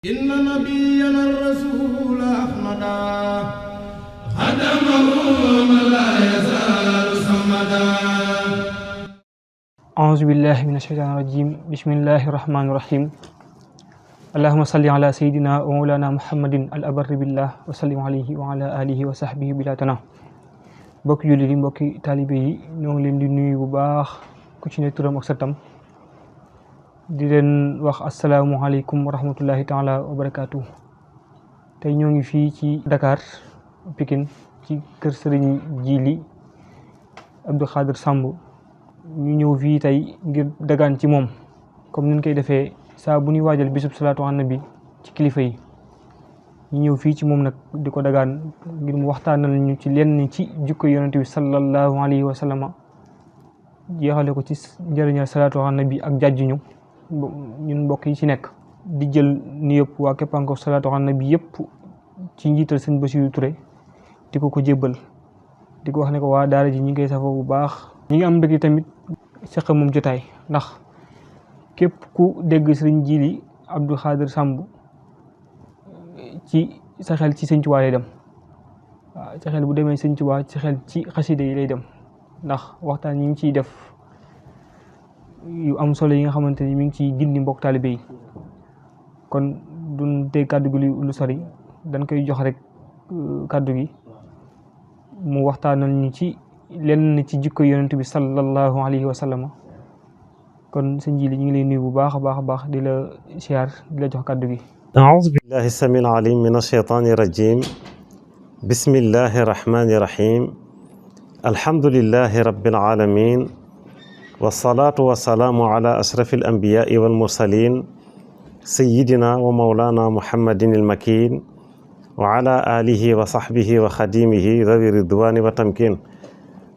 إن نبينا الرسول أحمدا خدمه من لا يزال صمدا أعوذ بالله من الشيطان الرجيم بسم الله الرحمن الرحيم اللهم صل على سيدنا ومولانا محمد الأبر بالله وسلم عليه وعلى آله وصحبه بلا تناه mbokki jullit yi mbokki taalibe yi ñoo ngi leen di nuyu bu baax ku ci ne turam ak santam di leen wax asalaamualeykum wa rahmatullahi taala wa barakaatu. tey ñoo ngi fii ci Dakar Pikine ci kër Serigne Djily Abdou Khadre Samb ñu ñëw fii tey ngir dagaan ci moom comme niñ koy defee saa bu ñuy waajal bisub salaatu an nabi ci kilifa yi ñu ñëw fii ci moom nag di ko dagaan ngir mu waxtaanal ñu ci lenn ci jikko yonent bi sallallahu alayhi wa sallama jeexale ko ci njëriñal salaatu an nabi ak jàjjuñu ñun mbokk yi ci nekk di jël ni yëpp waa Képpangoor salaatu an nabi yëpp ci njiital sëñ Bassirou Touré di ko jébbal di ko wax ne ko waa daara ji ñi ngi koy safoo bu baax ñi ngi am mbégte tamit seq moom jotaay ndax képp ku dégg sëriñ Djily Abdou Khadre Samb ci sa xel ci sëñ Tuubaa lay dem waaw sa xel bu demee sëñ Tuubaa ci xel ci xasida yi lay dem ndax waxtaan yi ngi ciy def yu am solo yi nga xamante ni mi ngi ciy gindi mbokk taalibe yi kon duñ tey kàddu gi lu sori dañ koy jox rek kàddu gi mu waxtaanal ñu ci lenn ci jikko yonent bi sallallahu alayhi wa sallam kon sëñ Djily ñu ngi lay nuyu bu baax a baax a baax di la siyaar di la jox kàddu gi. أعوذ بالله السميع العليم من الشيطان الرجيم بسم الله الرحمن الرحيم الحمد لله رب العالمين والصلاة والسلام على أشرف الأنبياء والمرسلين سيدنا ومولانا محمد المكين وعلى آله وصحبه وخديمه ذوي الرضوان والتمكين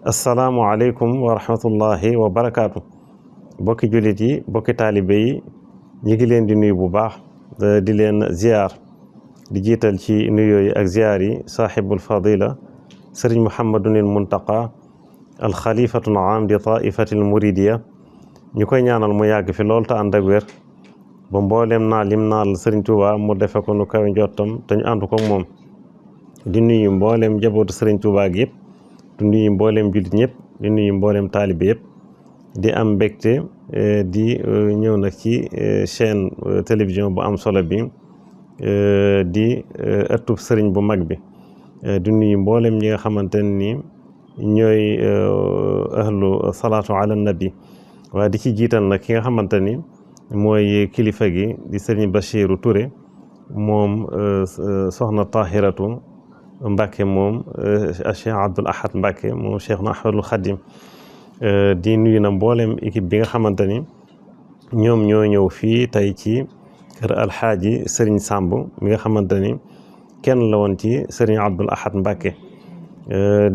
السلام عليكم ورحمة الله وبركاته بوكي جوليتي بوكي طالبي ñi leen di nuyu bu baax di leen ziar di jiital ci nuyoo yi ak ziar yi saaxibul fadila sëriñ Muhammadunil Muntaqa al xalifatul aam di taifatil muridiya ñu koy ñaanal mu yàgg fi lool te ànd ak wér ba mbooleem naa lim naal sëriñ Tuuba mu defe ko nu kawe njottam te ñu ànd ko moom di nuyu mbooleem njabootu sëriñ Tuuba gi yëpp di nuyu mbooleem jullit ñëpp di nuyu mbooleem taalibe yëpp di am mbégte di ñëw nag ci chaîne télévision bu am solo bi di ëttub sëriñ bu mag bi di nuyu mboolem ñi nga xamante ni ñooy ahlu salaatu ala nabi waaye di ci jiital nag ki nga xamante ni mooy kilifa gi di sëriñ Bassirou Touré moom soxna Tahiratu Mbacke moom Cheikh Abdoul Ahad Mbacke moom Cheikh na Ahmadul Khadim di nuyu na mboolem équipe bi nga xamante ni ñoom ñoo ñëw fii tey ci kër alxaaji Serigne Samb mi nga xamante ni kenn la woon ci Serigne Abdoul Ahad Mbacke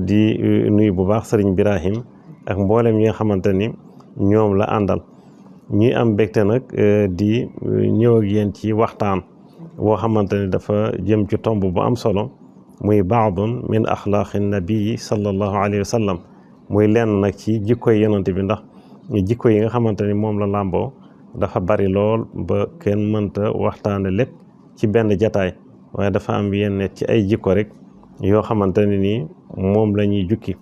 di nuyu bu baax Serigne Birahim ak mboolem ñi nga xamante ni ñoom la àndal ñuy am mbégte nag di ñëw ak yéen ci waxtaan boo xamante ni dafa jëm ci tomb bu am solo muy baadun min axlaaqi nabii sallallahu alayhi wa sallam muy lenn nag ci jikko yi yonent bi ndax jikko yi nga xamante ni moom la làmboo dafa bari lool ba kenn mënta waxtaane lépp ci benn jataay waaye dafa am yenn ci ay jikko rek yoo xamante ne nii moom la ñuy jukki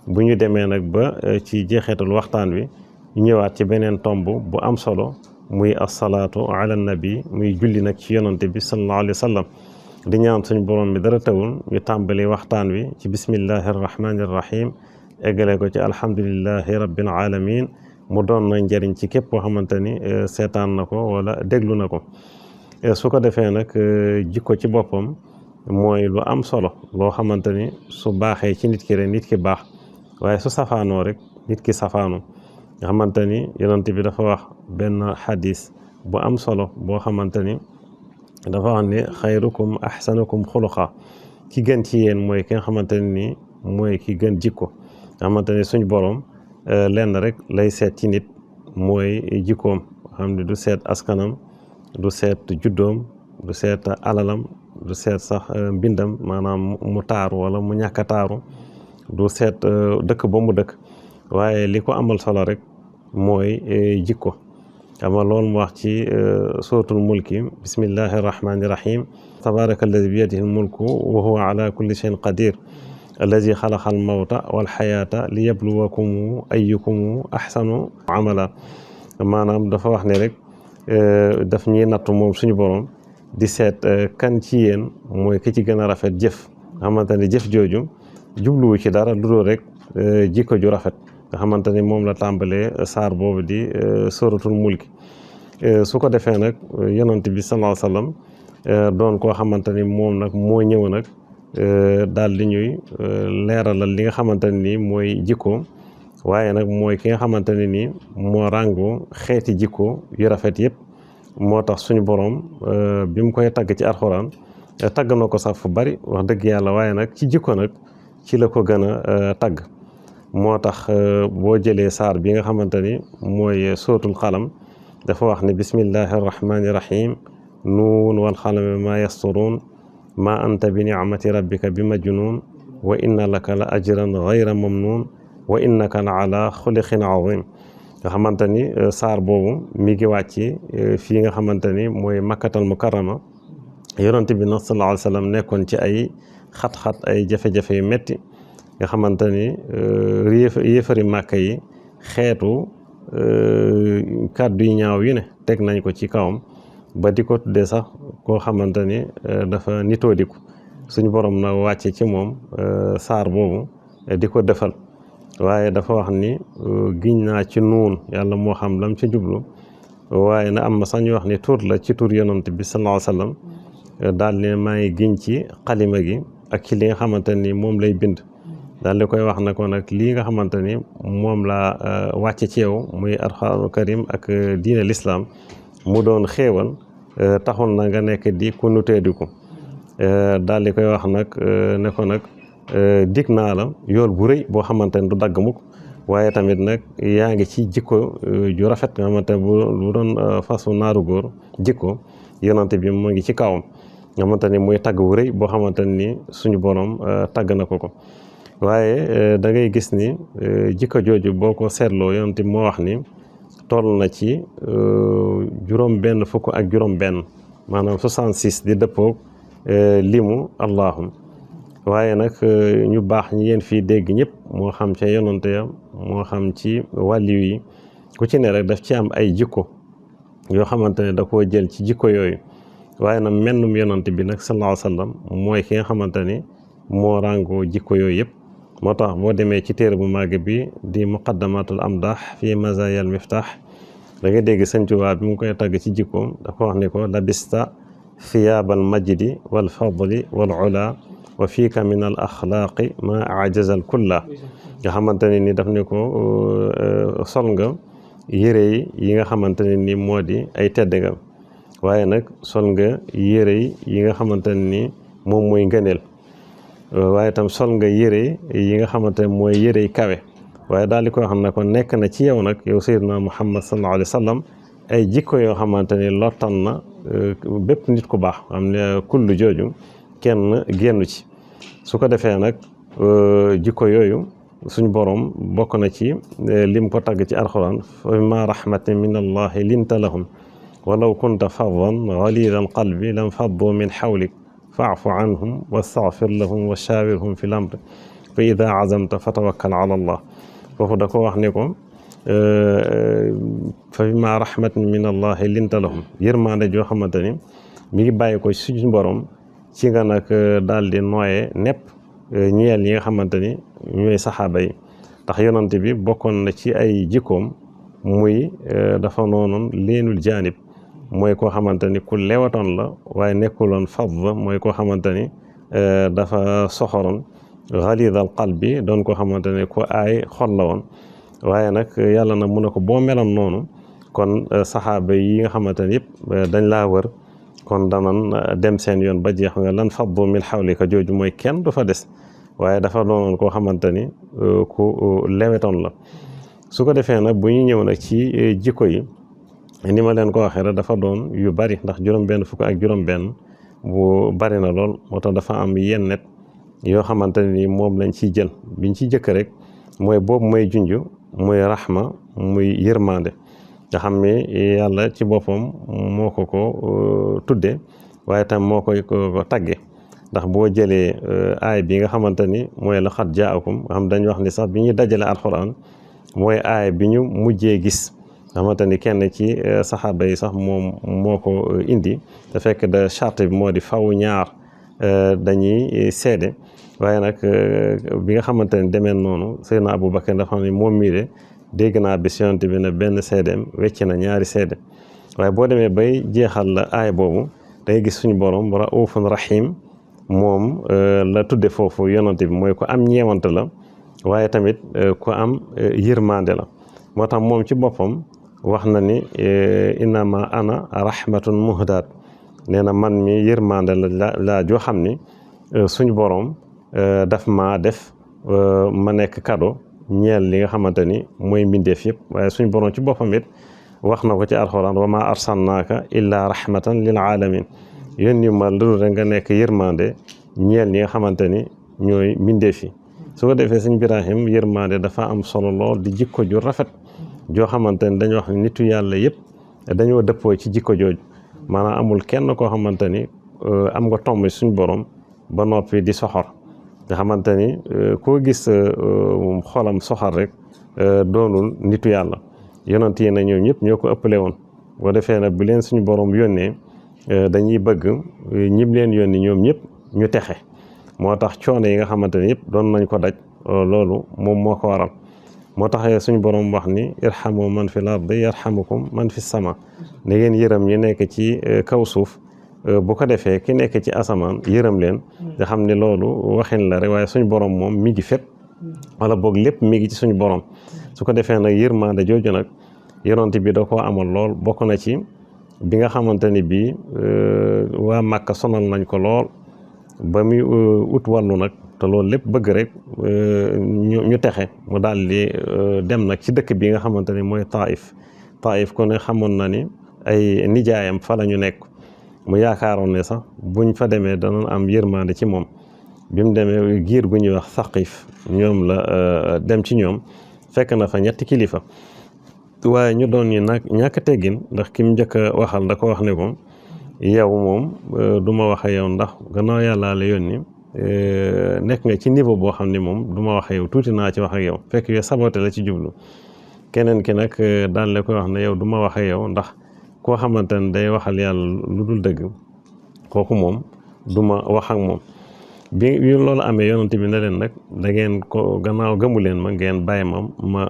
bu ñu demee nag ba ci jeexeetul waxtaan wi ñu ñëwaat ci beneen tomb bu am solo muy asalaatu ala nabi muy julli nag ci yonent bi sallallahu alayhi wa sallam di ñaan suñu borom bi dara tawul ñu tàmbali waxtaan wi ci bismillahi arrahmani arrahim eggale ko ci alhamdulillahi rabbil alamin mu doon na njëriñ ci képp koo xamante ni seetaan na ko wala déglu na ko su ko defee nag jikko ci boppam mooy lu am solo loo xamante ni su baaxee ci nit ki rek nit ki baax waaye su safaanoo rek nit ki safaanu nga xamante ni yonent bi dafa wax benn xadis bu am solo boo xamante ni dafa wax ne xayrukum ahsanukum xuluqa ki gën ci yéen mooy ki nga xamante ni mooy ki gën jikko nga xamante ni suñ borom lenn rek lay seet ci nit mooy jikkoom xam ne du seet askanam du seet juddoom du seet alalam du seet sax mbindam maanaam mu taaru wala mu ñàkk a taaru du seet dëkk ba mu dëkk waaye li ko amal solo rek mooy jikko ama loolu mu wax ci suratul mulki bismillahi rahmani rahim tabaraka alladi biyadihi lmulku wa huwa ala kulli shay'in qadir alladi xalaqa al mawta wal xayaata li yabluwakum ayyukum ahsanu amala maanaam dafa wax ne rek daf ñuy nattu moom suñu borom di seet kan ci yéen mooy ki ci gën a rafet jëf nga xamante ne jëf jooju jubluwu ci dara lu dul rek jikko ju rafet nga xamante ni moom la tàmbalee saar boobu di suratul mulki su ko defee nag yonent bi sallallahu alayhi wasallam doon koo xamante ni moom nag moo ñëw nag daal di ñuy leeralal li nga xamante ne nii mooy jikko waaye nag mooy ki nga xamante ne nii moo ràngoo xeeti jikko yu rafet yëpp moo tax suñu borom bi mu koy tagg ci alxuraan tagg na ko sax fu bari wax dëgg yàlla waaye nag ci jikko nag ci la ko gën a tagg moo tax boo jëlee saar bi nga xamante ni mooy sootul xalam dafa wax ne bismillahi arrahmani irrahim nuun wal xalami ma yasturuun ma anta bi nicmati rabbika bi majnuun wa inna laka la ajran gayra mamnuun wa innaka la ala xuliqin azim nga xamante ni saar boobu mi ngi wàcc fii nga xamante ni mooy makkatal mukarrama yonent bi nag sallallahu alayhi wa sallam nekkoon ci ay xat-xat ay jafe-jafe yu metti nga xamante ni yéefari màkka yi xeetu kàddu yu ñaaw yu ne teg nañ ko ci kawam ba di ko tuddee sax koo xamante ni dafa nitoo diku suñu borom na wàcce ci moom saar boobu di ko defal waaye dafa wax ni giñ naa ci nuun yàlla moo xam lam ci jublu waaye na am na sax ñu wax ni tur la ci tur yonent bi sallallahu alayhi wasallam daal ne maa ngi giñ ci xalima gi ak ci li nga xamante ni moom lay bind daal di koy wax na ko nag lii nga xamante ni moom laa wàcce ci yow muy alxuraanul karim ak diine l'islam mu doon xéewal taxul na nga nekk di ku nutee di ko daal di koy wax nag ne ko nag dig naa la yool bu rëy boo xamante ni du dagg mukk waaye tamit nag yaa ngi ci jikko ju rafet nga xamante ne bu doon fasu naaru góor jikko yonante bi mu ngi ci kawam nga xamante ni muy tagg bu rëy boo xamante ni suñu borom tagg na ko waaye da ngay gis ni jikko jooju boo ko seetloo yonante bi moo wax ni toll na ci juróom benn fukk ak juróom benn maanaam 66 di dëppoog limu allahum waaye nag ñu baax ñi yéen fii dégg ñëpp moo xam ca yonante ya moo xam ci wàlliw yi ku ci ne rek daf ci am ay jikko yoo xamante ne da koo jël ci jikko yooyu waaye nag mennum yonante bi nag sallallahu alayhi wasallam mooy ki nga xamante ni moo ràngoo jikko yooyu yëpp moo tax boo demee ci téere bu màgg bi di muqaddamatul amdah fi mazayal miftah da nga dégg Sëñ Tuubaa bi mu koy tagg ci jikkoom dafa wax ni ko labista thiyaabal majdi wal fadli wal ula wa fiika min al axlaaqi ma ajazal kulla nga xamante ne ni daf ne ko sol nga yére yi nga xamante ne ni moo di ay tedd nga waaye nag sol nga yére yi nga xamante ne ni moom mooy ngëneel waaye tam sol nga yére yi nga xamante ne mooy yére kawe waaye daal di koy xam ne ko nekk na ci yow nag yow sayyidina Muhammad sallallahu alayhi wa sallam ay jikko yoo xamante ni lottan na bépp nit ku baax xam ne kullu jooju kenn génnu ci su ko defee nag jikko yooyu suñ borom bokk na ci lim ko tagg ci alxuraan fa bima rahmatin min allahi linta lahum walaw kunta faddan ghalidal qalbi lam faddu min hawlik fa'fu anhum wastaghfir lahum wa shawirhum fil amr fa ida azamta fatawakkal ala allah foofu da ko wax ne ko fa bima rahmatin min allahi linta lahum yërmaande joo xamante ni mi ngi bàyyi ko suñu borom ci nga nag daal di nooyee nepp ñeel yi nga xamante ni ñooy saxaaba yi ndax yonante bi bokkoon na ci ay jikkoom muy dafa noonoon leenul jaanib mooy koo xamante ni ku lewatoon la waaye nekkuloon fadd mooy koo xamante ni dafa soxoroon ghalidal qalbi doon koo xamante ni ku aay xol la woon waaye nag yàlla na mu ne ko boo meloon noonu kon saxaaba yi nga xamante ni yëpp dañ laa wër kon danan dem seen yoon ba jeex nga lan faddu min hawlika jooju mooy kenn du fa des waaye dafa doonoon koo xamante ni ku lewetoon la su ko defee nag bu ñu ñëw nag ci jikko yi ni ma leen ko waxee rek dafa doon yu bari ndax juróom-benn fukk ak juróom-benn bu bari na lool moo tax dafa am yenn yoo xamante ni moom lañ ciy jël biñ ci jëkk rek mooy boobu mooy junj muy rahma muy yërmande nga xam ni yàlla ci boppam moo ko tudde waaye tam moo koy ko tagge ndax boo jëlee aay bi nga xamante ni mooy laqad jaakum nga xam dañu wax ni sax bi ñuy dajale alxuraan mooy aay bi ñu mujjee gis nga xamante ni kenn ci saxaaba yi sax moom moo ko indi te fekk de charte bi moo di faw ñaar dañuy seede waaye nag bi nga xamante ni demee noonu Seydina Aboubacar dafa xam ne moom mii de dégg naa bis yonent bi ne benn seedeem wecc na ñaari seede waaye boo demee bay jeexal la aay boobu dangay gis suñu borom raufun rahim moom la tudde foofu yonent bi mooy ko am ñeewante la waaye tamit ku am yërmande la moo tax moom ci boppam wax na ni innama ana rahmatun muhdaat nee na man mi yërmande la joo xam ni suñu borom daf ma def ma nekk cadeau ñeel li nga xamante ni mooy mbindeef yëpp waaye suñu borom ci boppam it wax na ko ci alxuraan wa ma arsalnaaka illa rahmatan lil alamin yónni ma lu rek nga nekk yërmande ñeel ñi nga xamante ni ñooy mbindeef yi su ko defee sëñ Ibrahim yërmande dafa am solo lool di jikko ju rafet joo xamante ni dañu wax ne nitu yàlla yëpp dañoo dëppoo ci jikko jooju maanaam amul kenn koo xamante ni am nga tomb suñu borom ba noppi di soxor nga xamante ni koo gis xolam soxor rek doonul nitu yàlla yonent yi na ñoom ñëpp ñoo ko ëppale woon boo defee nag bu leen suñu borom yónnee dañuy bëgg ñim leen yónni ñoom ñëpp ñu texe moo tax coono yi nga xamante ni yëpp doon nañ ko daj loolu moom moo ko waral moo tax suñu borom wax ni irhamu man fil ardi yarhamukum man fis sama na ngeen yërëm ñi nekk ci kaw suuf bu ko defee ki nekk ci asamaan yërëm leen nga xam ne loolu waxin la rek waaye suñu borom moom mi ngi fépp wala boog lépp mi ngi ci suñu borom su ko defee nag yërmande jooju nag yonent bi da koo amal lool bokk na ci bi nga xamante ni bii waa Màkka sonal nañ ko lool ba muy ut wàllu nag te loolu lépp bëgg rek ñu texe mu daal di dem nag ci dëkk bi nga xamante ni mooy Taif ko ne xamoon na ni ay nijaayam fa la ñu nekk mu yaakaaroon ne sax buñ fa demee danañ am yërmande ci moom bi mu demee giir gu ñuy wax Saqif ñoom la dem ci ñoom fekk na fa ñetti kilifa waaye ñu doon ñu nag ñàkk teggin ndax ki mu njëkk a waxal da ko wax ne ko yow moom du ma wax ak yow ndax gannaaw yàlla la yónni nekk nga ci niveau boo xam ne moom du ma wax ak yow tuuti naa ci wax ak yow fekk yow saboté la ci jublu keneen ki nag daal la koy wax ne yow du ma wax ak yow ndax koo xamante ne day waxal yàlla lu dul dëgg kooku moom du ma wax ak moom bi loolu amee yonent bi ne leen nag da ngeen ko gannaaw gëmu leen ma ngeen bàyyi ma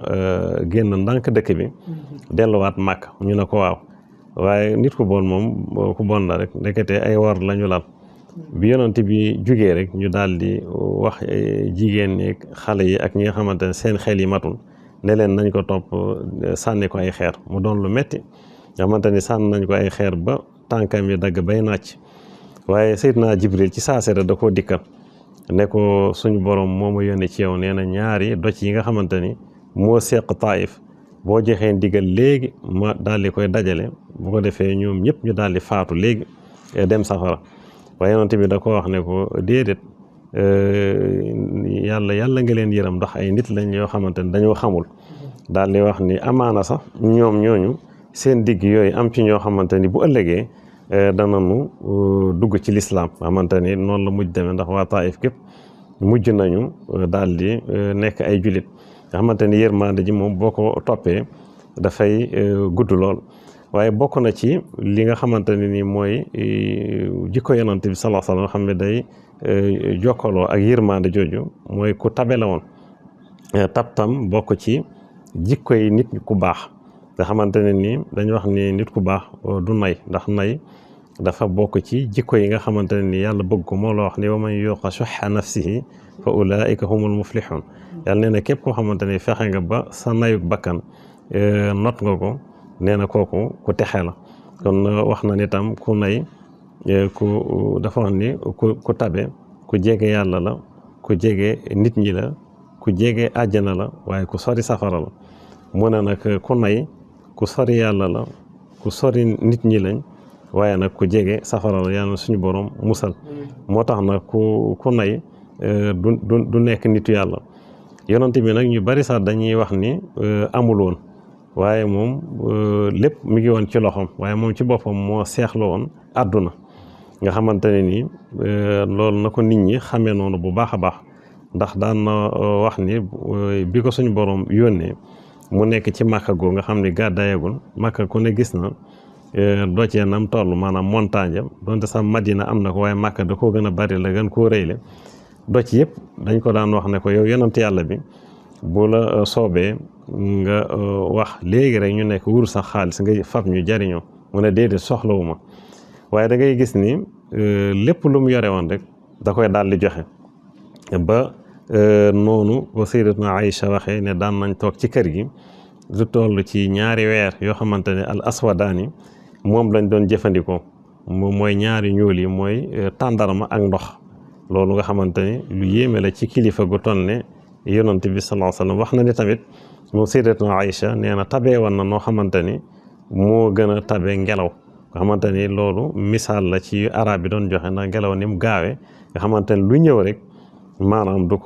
génn ndànk dëkk bi delluwaat màkk ñu ne ko waaw waaye nit ku bon moom ku bon la rek ndekete ay war la ñu lal bi yonent bi jugee rek ñu daal di wax jigéen ñi xale yi ak ñi nga xamante ne seen xel yi matul ne leen nañ ko topp sànni ko ay xeer mu doon lu metti nga xamante ni sànni nañ ko ay xeer ba tànkam yi dagg bay nàcc waaye Seydina Jibril ci saasera da koo dikkal ne ko suñu borom moo ma yónnee ci yow nee na ñaari doj yi nga xamante ni moo seq Taif boo joxee ndigal léegi ma daal di koy dajale bu ko defee ñoom ñëpp ñu daal di faatu léegi dem safara waaye yonent bi da ko wax ne ko déedéet yàlla nga leen yërëm ndax ay nit lañ yoo xamante ni dañoo xamul daal di wax ni amaana sax ñoom ñooñu seen digg yooyu am ci ñoo xamante ni bu ëllëgee danañu dugg ci lislaam xamante ni noonu la mujj demee ndax waa Taif képp mujj nañu daal di nekk ay julit nga xamante ni yërmande ji moom boo ko toppee dafay gudd lool waaye bokk na ci li nga xamante ne ni mooy jikko yonent bi sallallahu alayhi wa sallam xam ne day jokkaloo ak yërmande jooju mooy ku tabe la woon tabtam bokk ci jikko yi nit ku baax nga xamante ne ni dañu wax ni nit ku baax du nay ndax nay dafa bokk ci jikko yi nga xamante ne ni yàlla bëgg ko moo la wax ni wa man yuqa shuhha nafsihi fa ulaika humul muflihun yàlla nee na képp koo xamante ni fexe nga ba sa nayuk bakkan not nga ko nee na kooku ku texe la kon wax na ni tam ku nay ku dafa wax ni ku tabe ku jege yàlla la ku jege nit ñi la ku jege àjjana la waaye ku sori safara la mu ne nag ku nay ku sori yàlla la ku sori nit ñi lañ waaye nag ku jege safara la yàlla suñu borom musal moo tax nag ku nay du nekk nitu yàlla yonent bi nag ñu bari sax dañuy wax ni amul woon waaye moom lépp mi ngi woon ci loxoom waaye moom ci boppam moo seexlu woon àdduna nga xamante ne nii loolu na ko nit ñi xamee noonu bu baax a baax ndax daan na wax ni bi ko suñu borom yónnee mu nekk ci Màkka goo nga xam ni gàddaayagul Màkka ku ne gis na doccee nam toll maanaam montagne am donte sax Madina am na ko waaye Màkka da koo gën a bari la gën koo rëyle docc yëpp dañ ko daan wax ne ko yow yonent yàlla bi bu la soobee nga wax léegi rek ñu nekk wuru sax xaalis nga fab ñu jariñoo mu ne déedéet soxlawuma waaye da ngay gis ni lépp lu mu yore woon rek da koy daal di joxe ba noonu ko sayyidatuna Aïcha waxee ne daan nañ toog ci kër gi lu toll ci ñaari weer yoo xamante ne al aswadaani moom lañ doon jëfandikoo moom mooy ñaari ñuul yi mooy tàndarma ak ndox loolu nga xamante ni lu yéeme la ci kilifa gu toll ne yonent bi sallallahu alayhi wa sallam wax na ni tamit moom sayyidatuna Aïcha nee na tabee woon na noo xamante ni moo gën a tabe ngelaw nga xamante ni loolu misaal la ci arab bi doon joxe na ngelaw ni mu gaawee nga xamante ni lu ñëw rek maanaam du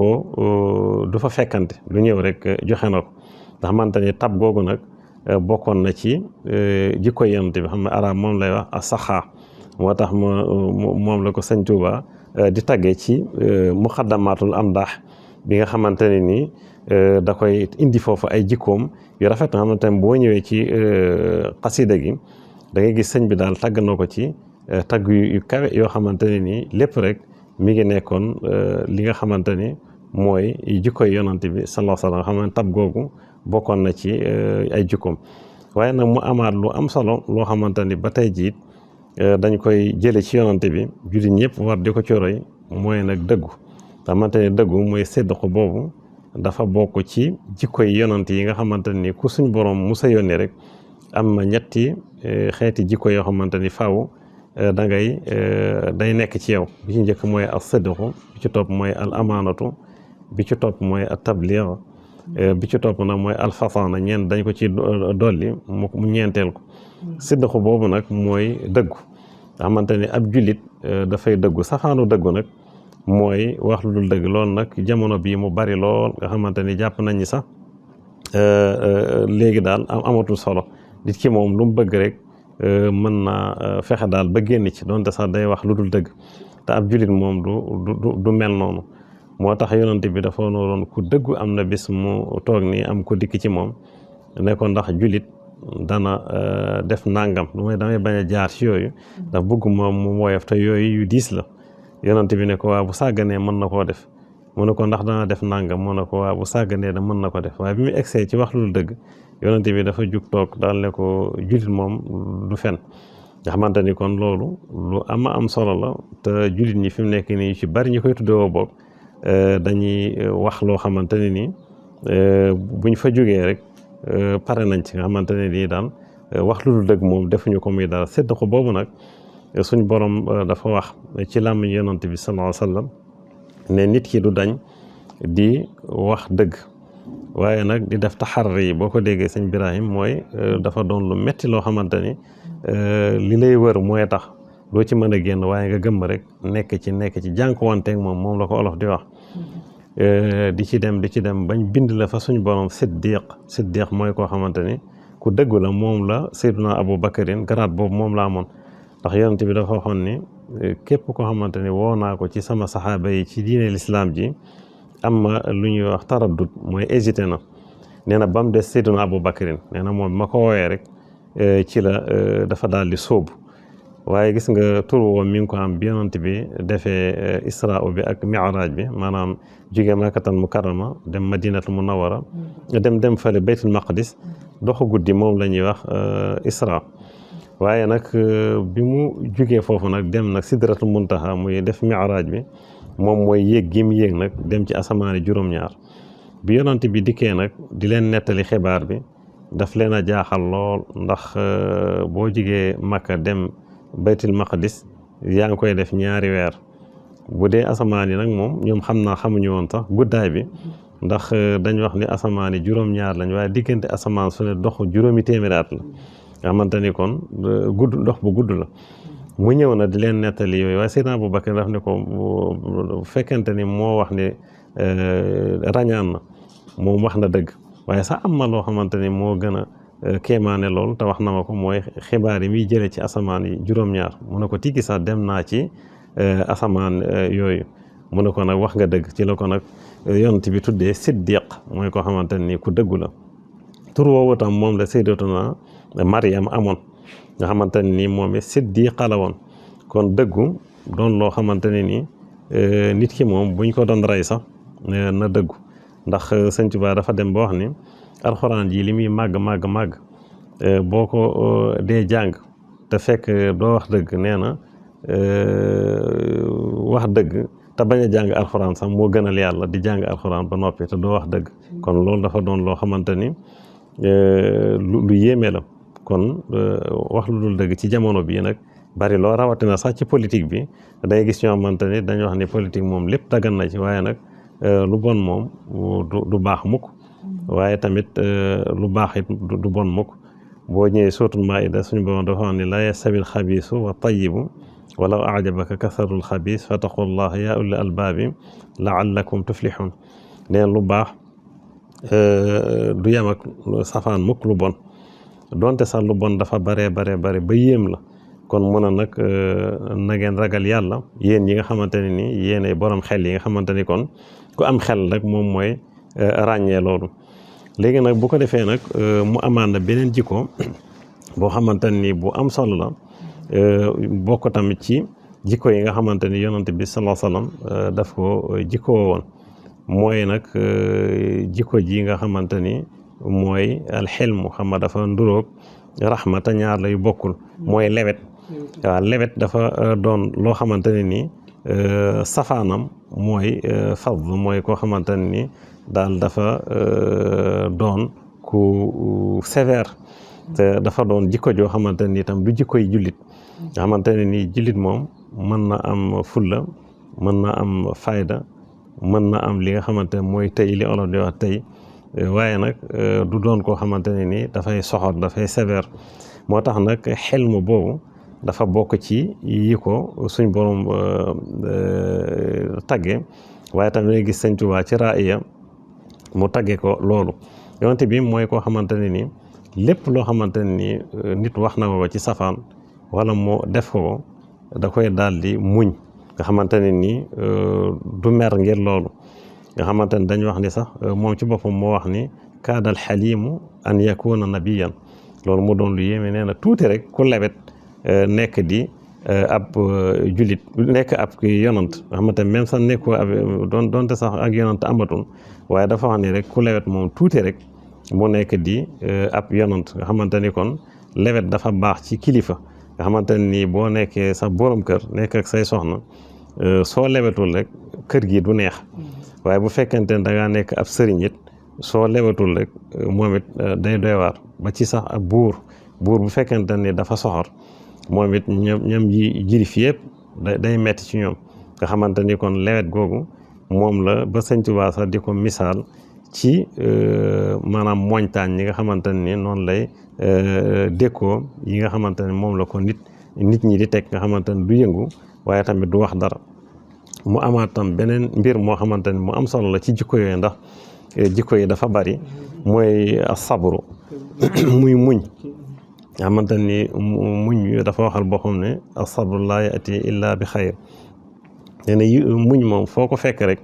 fa fekkante lu ñëw rek joxe na ko nga xamante ni tab googu nag bokkoon na ci jikko yonent bi xam ne arab moom lay wax as-saxaa moo tax moom la ko sëñ Tuuba di taggee ci muqaddamatul amdaax bi nga xamante ne nii da koy indi foofu ay jikkoom yu rafet nga xamante ne boo ñëwee ci xasida gi da ngay gis sëñ bi daal tagg na ko ci tagg yu kawe yoo xamante ne nii lépp rek mi ngi nekkoon li nga xamante ni mooy jikkoy yonent bi sallallahu alayhi wa sallam xam ne tab googu bokkoon na ci ay jikkoom waaye nag mu amaat lu am solo loo xamante ni ba tey jiit dañ koy jële ci yonent bi jullit ñëpp war di ko coroy mooy nag dëggu xamante ni dëggu mooy séddako boobu dafa bokk ci jikkoy yonent yi nga xamante ni ku suñ borom musa yónni rek am na ñetti xeeti jikko yoo xamante ni faaw day nekk ci yow bi ci njëkk mooy al sidqu bi ci topp mooy al amaanatu bi ci topp mooy al tabliig bi ci topp nag mooy al fasaana ñeent dañ ko ci dolli mu ñeenteel ko sidqu boobu nag mooy dëggu nga xamante ni ab jullit dafay dëggu safaanu dëggu nag mooy wax lu dul dëgg loolu nag jamono bii mu bari lool nga xamante ni jàpp nañ ni sax léegi daal amatul solo nit ki moom lu mu bëgg rek mën naa fexe daal ba génn ci donte sax day wax lu dul dëgg te ab jullit moom du mel noonu moo tax yonent bi dafa nooroon ku dëggu am na bis mu toog nii am ko dikk ci moom ne ko ndax jullit dana def nangam lu may damay bañ a jaar ci yooyu ndax bëgguma mu woyof te yooyu yu diis la yonent bi ne ko waa bu sàgganee mën na koo def mu ne ko ndax dana def nangam mu ne ko waa bu sàgganee da mën na ko def waaye bi mu egsee ci wax lu dëgg yonent bi dafa jug toog daal ne ko jullit moom du fen nga xamante ni kon loolu lu am solo la te jullit ñi fi mu nekk nii ci bari ñu koy tuddewoo boog dañuy wax loo xamante ne nii buñ fa jógee rek pare nañ ci nga xamante ne nii daal wax lu dëgg moom defuñu ko muy dara sédd ko boobu nag suñ borom dafa wax ci làmmiñ yonent bi sallallahu alayhi wa sallam ne nit ki du dañ di wax dëgg waaye nag di def taxarri yi boo ko déggee sëñ Birahim mooy dafa doon lu metti loo xamante ni li lay wër mooy tax doo ci mën a génn waaye nga gëmm rek nekk ci jànkuwanteeg moom la ko olof di wax di ci dem bañ bind la fa suñ borom siddiq mooy koo xamante ni ku dëggu la moom la Seydina Abu Bakarin garaat boobu moom la amoon ndax yonent bi dafa waxoon ni képp koo xamante ni woo naa ko ci sama saxaaba yi ci diine lislaam ji am ma lu ñuy wax taraddut mooy hésité na nee na ba mu des Seydina Abu Bakarin nee na moom ma ko woowee rek ci la dafa daal di sóobu waaye gis nga tur woo mi ngi ko am bi yonent bi defee isra bi ak mi'raaj bi maanaam jóge Makkatal Mukarrama dem Madinatul Munawwara dem fële Baytul Maqdis doxu guddi moom la ñuy wax isra waaye nag bi mu jógee foofu nag dem nag Sidratul Muntaha muy def mi'raaj bi moom mooy yéeg gi mu yéeg nag dem ci asamaani juróom-ñaar bi yonent bi dikkee nag di leen nettali xibaar bi daf leen a jaaxal lool ndax boo jigee Makka dem Baytul Maqdis yaa ngi koy def ñaari weer bu dee asamaan yi nag moom ñoom xamuñu woon sax guddaay bi ndax dañ wax ni asamaan yi juróom-ñaar lañ waaye diggante asamaan su ne dox juróomi téeméeraat la nga xamante ni kon dox bu gudd la mu ñëw na di leen nettali yooyu waaye Seydina Abu Bakar daf ne ko bu fekkente ni moo wax ni rañaan na moom wax na dëgg waaye sax am na loo xamante ni moo gën a kéemaane lool te wax na ma ko mooy xibaar yi muy jëlee ci asamaan yi juróom-ñaar mu ne ko tigi sax dem naa ci asamaan yooyu mu ne ko nag wax nga dëgg ci la ko nag yonent bi tuddee siddiq mooy koo xamante ni ku dëggu la tur woowu tam moom la sayyidatuna Maryam amoon nga xamante ne nii moom it siddiqa la woon kon dëggu doon loo xamante ne nii nit ki moom buñ ko doon rey sax na dëggu ndax Sëñ Tuubaa dafa dem ba wax ni alxuraan ji li muy màgg boo ko dee jàng te fekk doo wax dëgg nee na wax dëgg te bañ a jàng alxuraan sax moo gënal yàlla di jàng alxuraan ba noppi te doo wax dëgg kon loolu dafa doon loo xamante ni lu yéeme la kon wax lu dul dëgg ci jamono bii nag bari loo rawatina sax ci politique bi day gis ñoo xamante ni dañu wax ni politique moom lépp dagan na ci waaye nag lu bon moom du baax mukk waaye tamit lu baax it du bon mukk boo ñëwee suuratul Maa'ida suñu borom dafa wax ni laa yastawil xabiisu wa tayyibu walaw ajabaka kasarul xabiis fattaqullaha yaa ulil albaabi laallakum tuflixuun neen lu baax du yem ak safaan mukk lu bon donte sax lu bon dafa bare ba yéem la kon mun a nag na ngeen ragal yàlla yéen ñi nga xamante ne ni yéenay borom xel yi nga xamante ni kon ku am xel rek moom mooy ràññee loolu léegi nag bu ko defee nag mu amaan na beneen jikko boo xamante ni bu am solo la bokk tamit ci jikko yi nga xamante ni yonent bi sallallahu alayhi wasallam daf ko jikkoo woon mooy nag jikko ji nga xamante ni mooy alxilmu xam nga dafa nduróog raxmata ñaar lay bokkul mooy lewet waaw lewet dafa doon loo xamante ne ni safaanam mooy fadl mooy koo xamante ne ni daal dafa doon ku sévère te dafa doon jikko joo xamante ne ni itam du jikko yi jullit nga xamante ne ni jullit moom mën na am fulla mën na am fayda mën na am li nga xamante ne mooy tey li olof di wax tey waaye nag du doon koo xamante ne ni dafay soxor dafay sévère moo tax nag xelmu boobu dafa bokk ci yi ko suñ borom tagge waaye tamit nga gis Sëñ Tuubaa ci raaya mu tagge ko loolu yonent bi mooy koo xamante ne ni lépp loo xamante ne ni nit wax na ko ci safaan wala mu def ko da koy daal di muñ nga xamante ne ni du mer ngir loolu nga xamante ne dañu wax ni sax moom ci boppam moo wax ni kaadal xaliimu an yakuna nabiyan loolu mu doon lu yéeme nee na tuuti rek ku lewet nekk di ab julit nekk ab ki yonant nga xamante ne même sax nekkoo ab doonte sax ak yonant amatul waaye dafa wax ni rek ku lewet moom tuuti rek mu nekk di ab yonant nga xamante ni kon lewet dafa baax ci kilifa nga xamante ne nii boo nekkee sa borom kër nekk ak say soxna soo lewetul rek kër gi du neex waaye bu fekkente ne da ngaa nekk ab sëriñ it soo lewetul rek moom it day doy waar ba ci sax ab buur bu fekkente ni dafa soxor moom it ñoom yi jirif yëpp day metti ci ñoom nga xamante ni kon lewet googu moom la ba Sëñ Tuubaa sax di ko misaal ci maanaam montagne yi nga xamante ni noonu lay dékkoo yi nga xamante ne moom la ko nit ñi di teg nga xamante ne du yëngu waaye tamit du wax dara mu amaat tam beneen mbir moo xamante ni mu am solo la ci jikko yooyu ndax jikko yi dafa bari mooy sabru muy muñ nga xamante ni muñ dafa waxal boo xam ne asabru laa yati illa bi xayr nee na muñ moom foo ko fekk rek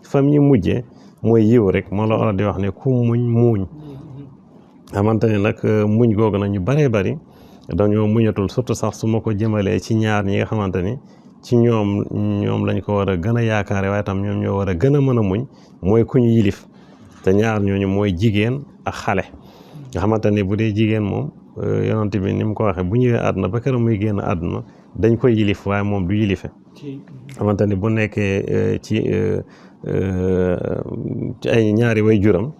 fam ñu mujjee mooy yiw rek moo la war a di wax ne ku muñ xamante ne nag muñ googu nag ñu bëree bëri dañoo muñatul surtout sax su ma ko jëmalee ci ñaar ñi nga xamante ni ci ñoom lañ ko war a gën a yaakaare waaye tam ñoom ñoo war a gën a mën a muñ mooy ku ñu yilif te ñaar ñooñu mooy jigéen ak xale nga xamante ni bu dee jigéen moom yonent bi ni mu ko waxee bu ñëwee àdduna ba keroog muy génn àdduna dañ koy yilif waaye moom du yilife xamante ni bu nekkee ci ay ñaari way juram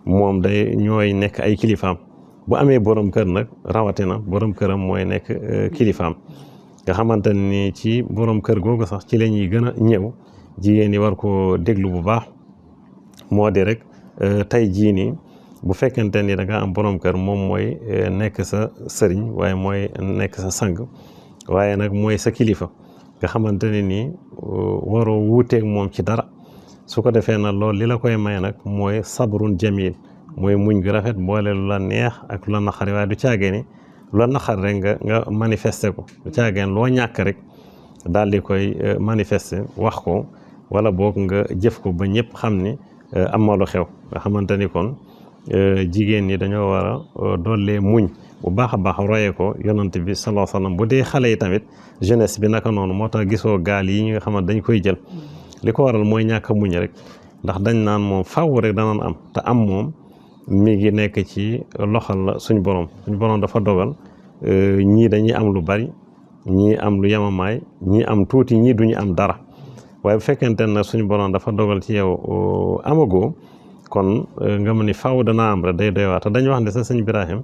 moom ñooy nekk ay kilifaam bu amee borom kër nag rawatina borom këram mooy nekk kilifaam nga xamante ni ci borom kër googu sax ci la ñuy gën a ñëw jigéen ñi war ko déglu bu baax moo di rek tey jii nii bu fekkente ni da nga am borom kër moom mooy nekk sa sëriñ waaye mooy nekk sa sang waaye nag mooy sa kilifa nga xamante ne nii waroo wuuteeg moom ci dara su ko defee nag loolu li la koy may nag mooy sabrun jamil mooy muñ gu rafet boole lu la neex ak lu la naqari waaye du caagee ni lu la naqari rek nga manifester ko du caagee loo ñàkk rek daal di koy manifester wax ko wala boog nga jëf ko ba ñëpp xam ni am na lu xew nga xamante ni kon jigéen ñi dañoo war a dollee muñ bu baax a baax royee ko yonent bi sallallahu alayhi wasallam bu dee xale yi tamit jeunesse bi naka noonu moo tax gisoo gaal yi ñi nga xamante dañ koy jël li ko waral mooy ñàkk a muñ rek ndax dañ naan moom faaw rek danaan am te am moom mi ngi nekk ci loxal la suñ borom dafa dogal ñii dañuy am lu bari ñii am lu yemamaay ñii am tuuti ñii duñu am dara waaye bu fekkente ne suñu borom dafa dogal ci yow amagoo kon nga mu ni faaw danaa am rek day doy waar te dañu wax ne sa sëñ Ibrahim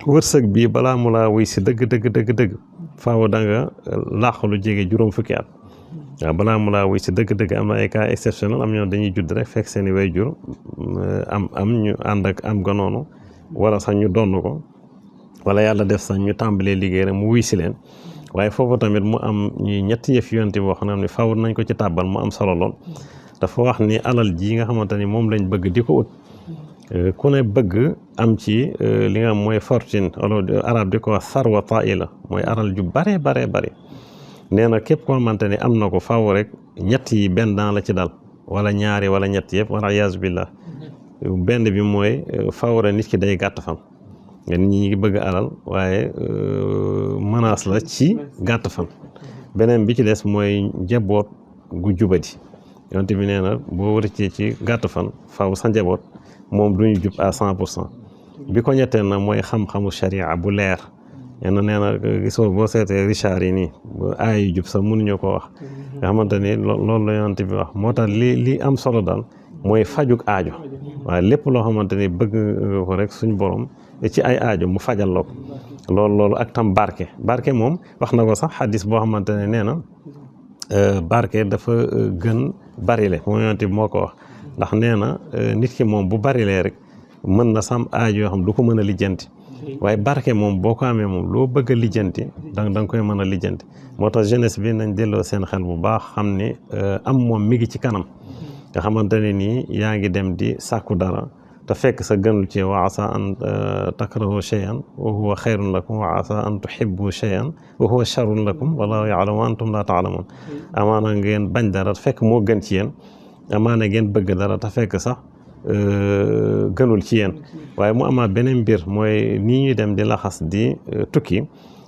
wërsëg bii balaa mu laa wuy si dëgg faaw da nga làq lu jege juróom fukki at waaw balaa mu laa wuy si dëgg am na ay cas exceptionnel am ñoo dañuy judd rek fekk seen i way jur am ñu ànd ak am ga noonu wala sax ñu donn ko wala yàlla def sax ñu tàmbalee liggéey rek mu wuy si leen waaye foofu tamit mu am ñuy ñetti yëf yonte boo xam ne faaw nañ ko ci tàbbal mu am solo lool dafa wax ni alal ji nga xamante ni moom lañ bëgg di ko ut ku ne bëgg am ci li nga mooy fortune wala arab di ko wax sarwa taila mooy alal ju bare nee na képp koo xamante ni am na ko faaw rek ñett yi benn daan la ci dal wala ñaari wala ñett yëpp wala iyaazu billah benn bi mooy faaw rek nit ki day gàtt fan nga nit ñi ngi bëgg alal waaye menace la ci gàtt fan beneen bi ci des mooy njaboot gu jubadi yonte bi nee na boo wërëcee ci gàtt fan faaw sa njaboot moom duñu jub à 100% bi ko ñetteel na mooy xam-xamu sharia bu leer nee na gisoo boo seetee Richard yi nii aay yu jub sax mënuñu ko wax nga xamante ni loolu la yonte bi wax moo tax li am solo daal mooy fajuk aajo waaye lépp loo xamante ni bëgg nga ko rek suñ borom ci ay aajo mu fajal la ko loolu ak tam barke moom wax na ko sax xadis boo xamante ne nee na barke dafa gën barile moom yonte bi moo ko wax ndax nee na nit ki moom bu barilee rek mën na sam aajo yoo xam du ko mën a lijjanti waaye barke moom boo ko amee moom loo bëgg a lijjanti da nga koy mën a lijjanti moo tax jeunesse bi nañ delloo seen xel bu baax xam ni am moom mi ngi ci kanam nga xamante ne nii yaa ngi dem di sàkku dara te fekk sa gënul ci wa asa an takrahu shay'an wa huwa xayrun lakum wa asa an tuhibbu shay'an wa huwa sharrun lakum wallahu ya'lamu wa antum la ta'lamun amaana ngeen bañ dara te fekk moo gën ci yéen amaana ngeen bëgg dara te fekk sax gënul ci yéen waaye mu amaat beneen mbir mooy nii ñuy dem di laxas di tukki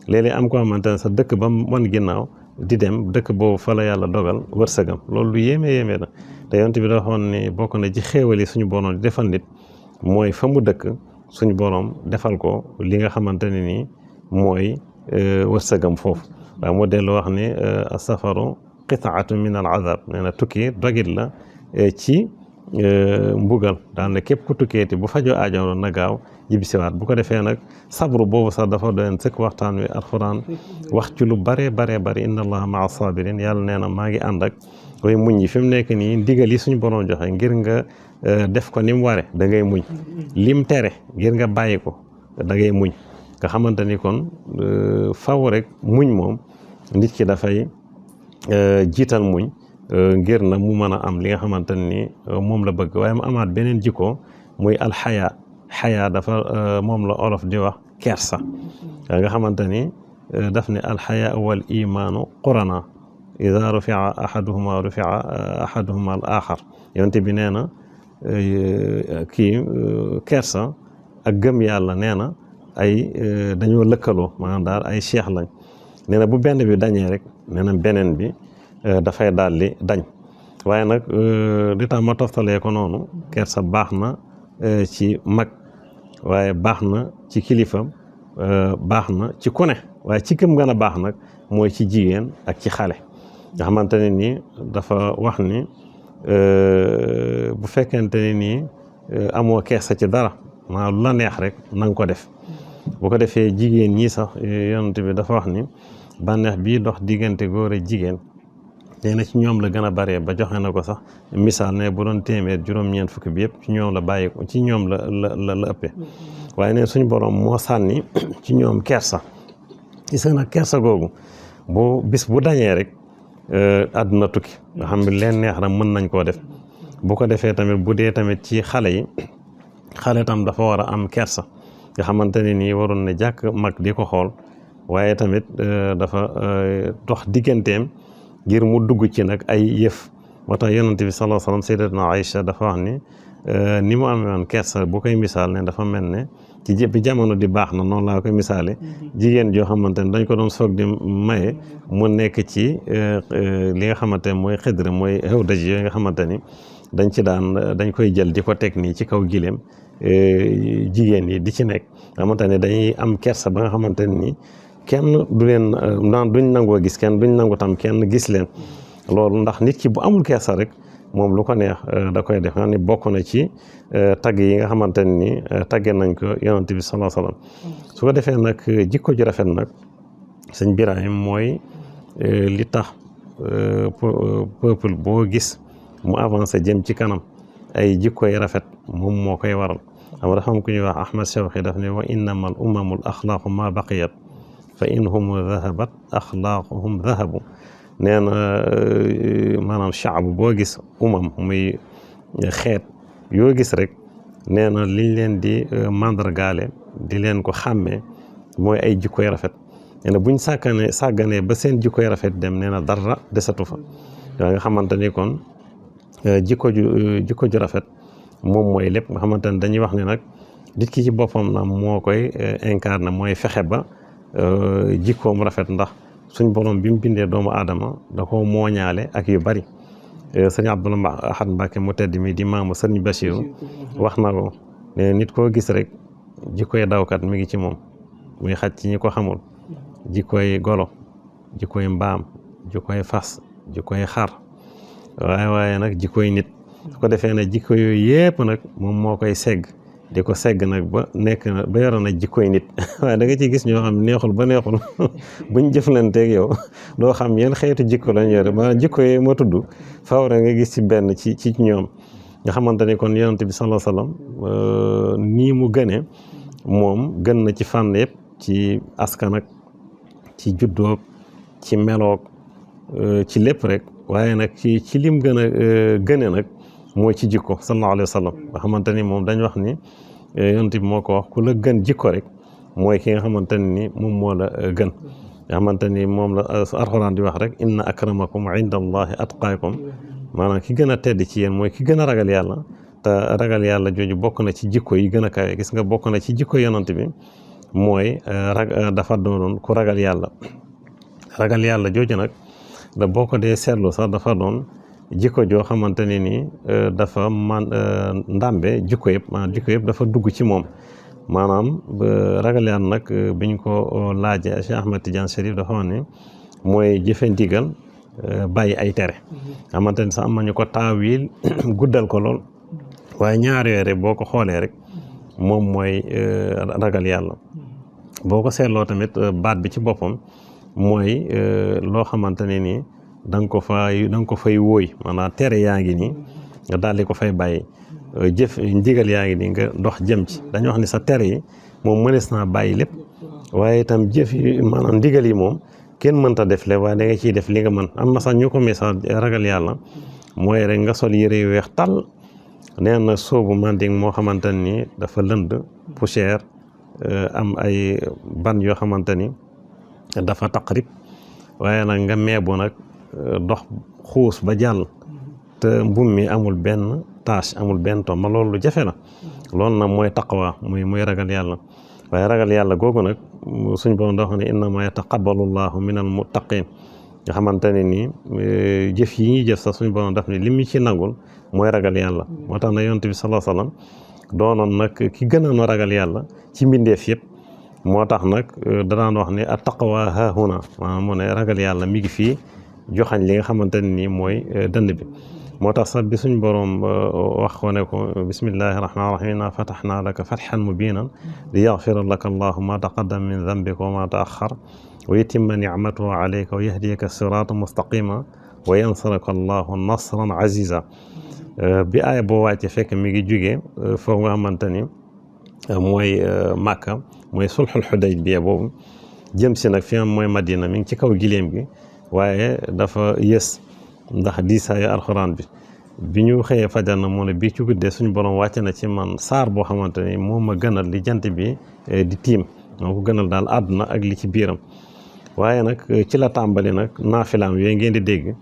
léeg-léeg am ko xamante ne sa dëkk ba mu wan ginnaaw di dem dëkk boobu fa la yàlla dogal wërsëgam loolu lu yéeme na te yonent bi dafa waxoon ni bokk na ci xéewali suñu borom di defal nit mooy fa mu dëkk suñu borom defal ko li nga xamante ne nii mooy wërsëgam foofu waaye mu dellu wax ni safaru qitaatu min al azab nee na tukki dogit la ci mbugal daal ne képp ku tukkeeti bu fajoo aajo na gaaw ñibbisiwaat bu ko defee nag sabru boobu sax dafa doon sëkk waxtaan wi alxuraan wax ci lu bare inna allaha maa sabirin yàlla nee na maa ngi ànd ak koy muñ yi fi mu nekk nii ndigal yi suñu borom joxe ngir nga def ko ni mu ware da ngay muñ lim tere ngir nga bàyyi ko da ngay muñ nga xamante ni kon faw rek muñ moom nit ki dafay jiital muñ ngir na mu mën a am li nga xamante ni moom la bëgg waaye mu amaat beneen jikko muy alxaya dafa moom la olof di wax kersa nga xamante ni daf ne alxaya wal imaanu qurana ida rufia ahaduhuma al axar yonte bi nee na kersa ak gëm yàlla nee na ay dañoo lëkkaloo maanaam daal ay cheikh lañ nee na bu benn bi dañee rek nee na beneen bi dafay daal di dañ waaye nag li tax ma toftalee ko noonu kersa baax na ci mag waaye baax na ci kilifam baax na ci ku ne waaye ci këm gën a baax nag mooy ci jigéen ak ci xale nga xamante ne nii dafa wax ni bu fekkente ne nii amoo kersa ci dara maa lu la neex rek na nga ko def bu ko defee jigéen ñi sax yonent bi dafa wax ni bànneex bii dox diggante góor ak jigéen nee na ci ñoom la gën a bare ba joxe na ko sax misaal ne bu doon téeméer juróom-ñeent fukki bi yëpp ci ñoom la bàyyi ko ci ñoom la ëppee waaye ne suñu borom moo sànni ci ñoom kersa gis nga nag kersa googu bu bis bu dañee rek àdduna tukki nga xam ne leen neex na mën nañ koo def bu ko defee tamit bu dee tamit ci xale yi xale tam dafa war a am kersa nga xamante ne nii waroon ne jàkk mag di ko xool waaye tamit dafa dox digganteem ngir mu dugg ci nag ay yëf moo tax yonent bi sallallahu alayhi wa sallam sayyidatuna Aïcha dafa wax ni mu amee woon kersa bu koy misaal ne dafa mel ne ci bi jamono di baax na noonu laa koy misaale jigéen joo xamante ne dañ ko doon soog di maye mu nekk ci li nga xamante ne mooy xidra mooy xew daj yooyu nga xamante ni dañ koy jël di ko teg nii ci kaw gileem jigéen yi di ci nekk nga xamante ne dañuy am kersa ba nga xamante ne nii kenn du leen duñ nangoo gis kenn duñ nangu tam kenn gis leen loolu ndax nit ki bu amul kersa rek moom lu ko neex da koy def nga ni bokk na ci tagg yi nga xamante ne ni tagge nañ ko yonent bi sallallahu alayhi wasallam su ko defee nag jikko ju rafet nag sëñ Birahim mooy li tax peuple boo gis mu avancé jëm ci kanam ay jikkoy rafet moom moo koy waral xam nga dafa am ku ñuy wax Ahmad Shawqi daf ne wa innamal umamul axlaaqu ma baqiyat fa inhum dhahabat axlaaquhum dhahabu nee na maanaam shaabu boo gis muy xeet yoo gis rek nee na liñ leen di mandargaale di leen ko xàmmee mooy ay jikkoy rafet nee na buñ sàgganee ba seen jikkoy rafet dem nee na dara desatu fa yaa nga xamante ni kon jikko ju rafet moom mooy lépp nga xamante ne dañuy wax ne nag nit ki ci boppam na moo koy incarné mooy fexe ba jikkoom rafet ndax suñ borom bi mu bindee doomu aadama da ko mooñaale ak yu bari sëñ Abdul Ahad Mbàkke mu tedd mi di maamu sëñ Bachiru wax na ko ne nit koo gis rek jikkoy dawkat mi ngi ci moom muy xaj ci ñi ko xamul jikkoy golo jikkoy mbaam jikkoy fas jikkoy xar waaye nag jikkoy nit su ko defee nag jikko yooyu yépp nag moom moo koy segg di ko segg nag ba nekk na ba yoroon na jikkoy nit waaye da nga ciy gis ñoo xam neexul ba neexul buñ jëflanteeg yow doo xam yan xeetu jikko lañ yore ba jikko yooyu moo tudd faaw rek nga gis ci benn ci ñoom nga xamante ni kon yonent bi sallallahu alayhi wasallam nii mu gënee moom gën na ci fànn yëpp ci askan ak ci juddoog ci meloog ci lépp rek waaye nag ci lim gën a gëne nag mooy ci jikko sallallahu alayhi wa sallam nga xamante ni moom dañ wax ni yonent bi moo ko wax ku la gën jikko rek mooy ki nga xamante ni moom moo la gën nga xamante ni moom la alxuraan di wax rek inna akramakum inda allahi atqaakum maanaam ki gën a tedd ci yéen mooy ki gën a ragal yàlla te ragal yàlla jooju bokk na ci jikko yi gën a kawe gis nga bokk na ci jikko yonent bi mooy dafa doon ku ragal yàlla jooju nag da boo ko dee seetlu sax dafa doon jikko joo xamante ne nii dafa ndàmbe jikko yëpp dafa dugg ci moom maanaam ragal yàlla nag biñ ko laajee Cheikh Ahmed Tidiane Chérif dafa wax ne mooy jëfe ndigal bàyyi ay tere xamante ne sax am nañu ko taawil guddal ko lool waaye ñaar yooyu rek boo ko xoolee rek moom mooy ragal yàlla boo ko seetloo tamit baat bi ci boppam mooy loo xamante ne nii da nga ko fay wóoy maanaam tere yaa ngi nii nga daal di ko fay bàyyi jëf ndigal yaa ngi nii nga dox jëm ci dañu wax ni sa tere yi moom mënees naa bàyyi lépp waaye itam jëf yi maanaam ndigal yi moom kenn mënta def le waaye da nga ciy def li nga mën am na sax ñu ko message ragal yàlla mooy rek nga sol yëre yu weex tàll nee na soobu manding moo xamante ni dafa lënd poussière am ay ban yoo xamante ni dafa taqrib waaye nag nga meebu nag dox xuus ba jàll te mbum mi amul benn tâche amul benn tom ma loolu lu jafe la loolu nag mooy taqwa muy ragal yàlla waaye ragal yàlla googu nag suñ borom dafa ne innama yataqabbalu llahu min al muttaqin nga xamante ne nii jëf yi ñuy jëf sax suñ borom daf ne li mu ci nangul mooy ragal yàlla moo tax na yonent bi sallallahu alayhi wasallam doonoon nag ki gënoon a ragal yàlla ci mbindeef yëpp moo tax nag da daan wax ne at taqwa haahuna maanaam mu ne ragal yàlla mi ngi fii joxañ li nga xamante ne nii mooy dënd bi moo tax sax bi suñ boroom wax ko ne ko bismillahi rahmaani rahiim inna fatahnaa laka fathan mubiinan li yaghfira laka allahu ma taqaddama min dhanbika wa ma ta'akhkhar wa yutimma ni'matahu alayka wa yahdiyaka siraatan mustaqima wa yansuraka allahu nasran aziza bi aaya boo wàcce fekk mi ngi jugee foofu nga xamante ni mooy Màkka mooy sulhul Hudaybiya boobu jëm si nag fi am mooy Madina mi ngi ci kaw gileem gi waaye dafa yës ndax diisaayu alxuraan bi bi ñu xëyee fajar na mu ne bii ci guddee suñu borom wàcce na ci man saar boo xamante ni moom ma gënal li jant bi di tiim moo ko gënal daal àdduna ak li ci biiram waaye nag ci la tàmbali nag naafilaam yooyu ngeen di dégg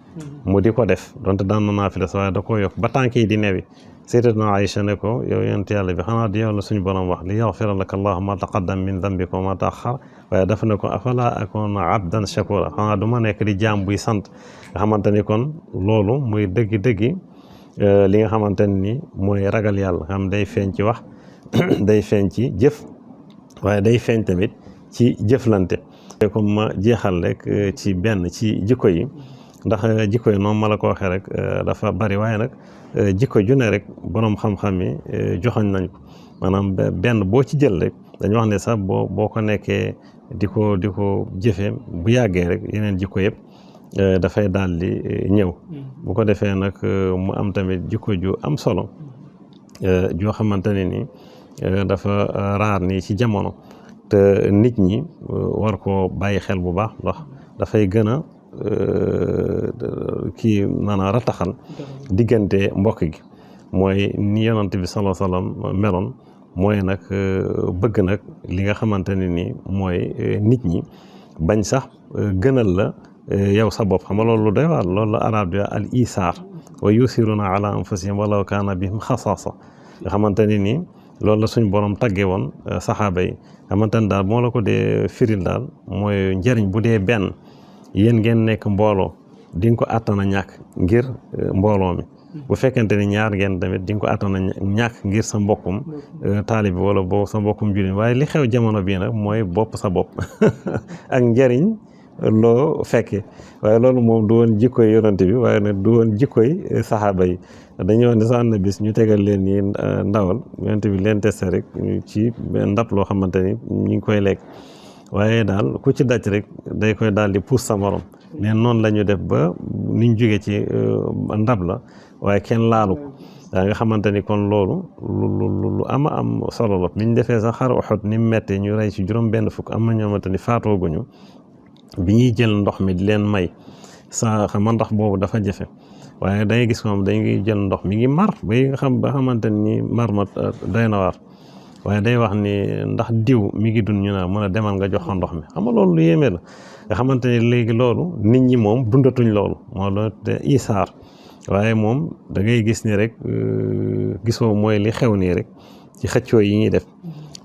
mu di ko def donte daan na naafila sa waaye da ko yokk ba tànk yi di newi sayyidatuna Aïcha ne ko yow yonent yàlla bi xanaa di yow la suñu borom wax li yaghfira laka Allahu ma taqaddam min dambika wa ma ta'akhkhar waaye dafa ne ko afala akuna abdan shakura xanaa du ma nekk di jaam buy sant nga xamante ni kon loolu muy dëggi li nga xamante ni mooy ragal yàlla xam day feeñ ci wax day feeñ ci jëf waaye day feeñ tamit ci jëflante comme ma jeexal rek ci benn ci jikko yi ndax jikko yi noonu ma la ko waxee rek dafa bari waaye nag jikko ju ne rek boroom xam-xam yi joxoñ nañ ko maanaam benn boo ci jël rek dañu wax ne sax boo ko nekkee di ko jëfee bu yàggee rek yeneen jikko yëpp dafay daal di ñëw bu ko defee nag mu am tamit jikko ju am solo joo xamante ne ni dafa raar nii ci jamono te nit ñi war koo bàyyi xel bu baax ndax dafay gën a kii maanaam rataxal diggante mbokk gi mooy ni yonent bi sallallahu alayhi wasallam meloon mooy nag bëgg nag li nga xamante ne ni mooy nit ñi bañ sax gënal la yow sa bopp xam nga loolu doy waar loolu la arab di al isaar wa yusiruna ala anfusihim walaw kaana bihim xasaasa nga xamante ne ni loolu la suñ borom tagge woon saxaaba yi xamante ne daal moo la ko dee firil daal mooy njëriñ bu dee benn yéen ngeen nekk mbooloo di nga ko àttana ñàkk ngir mbooloo mi bu fekkente ni ñaar ngeen tamit di nga ko àttana ñàkk ngir sa mbokkum taalibi wala boo sa mbokkum jullit waaye li xew jamono bii nag mooy bopp sa bopp ak njëriñ loo fekkee waaye loolu moom du woon jikkoy yonante bi waaye nag du woon jikkoy saxaaba yi dañuy wax ne sax na bis ñu tegal leen nii ndawal yonante bi leen testé rek ci ndab loo xamante ni ñu ngi koy lekk waaye daal ku ci daj rek day koy daal di puus sa morom neen noonu la ñu def ba niñ jóge ci ndab la waaye kenn laalu ko daa nga xamante ni kon loolu lu ama am solo la biñ defee sax xar Uhud ni mu mettee ñu rey ci juróom benn fukk am na ñoo xamante ni faatooguñu bi ñuy jël ndox mi di leen may sa xam ndox boobu dafa jafe waaye dangay gis moom dañuy jël ndox mi ngi mar ba xamante ni mar ma doy na waar waaye day wax ni ndax diw mi ngi dund ñu naa mën a demal nga jox ko ndox mi xam nga loolu lu yéeme la nga xamante ni léegi loolu nit ñi moom dundatuñ loolu moo doon te isaar waaye moom da ngay gis ni rek gisoo mooy li xew nii rek ci xëccoo yi ñuy def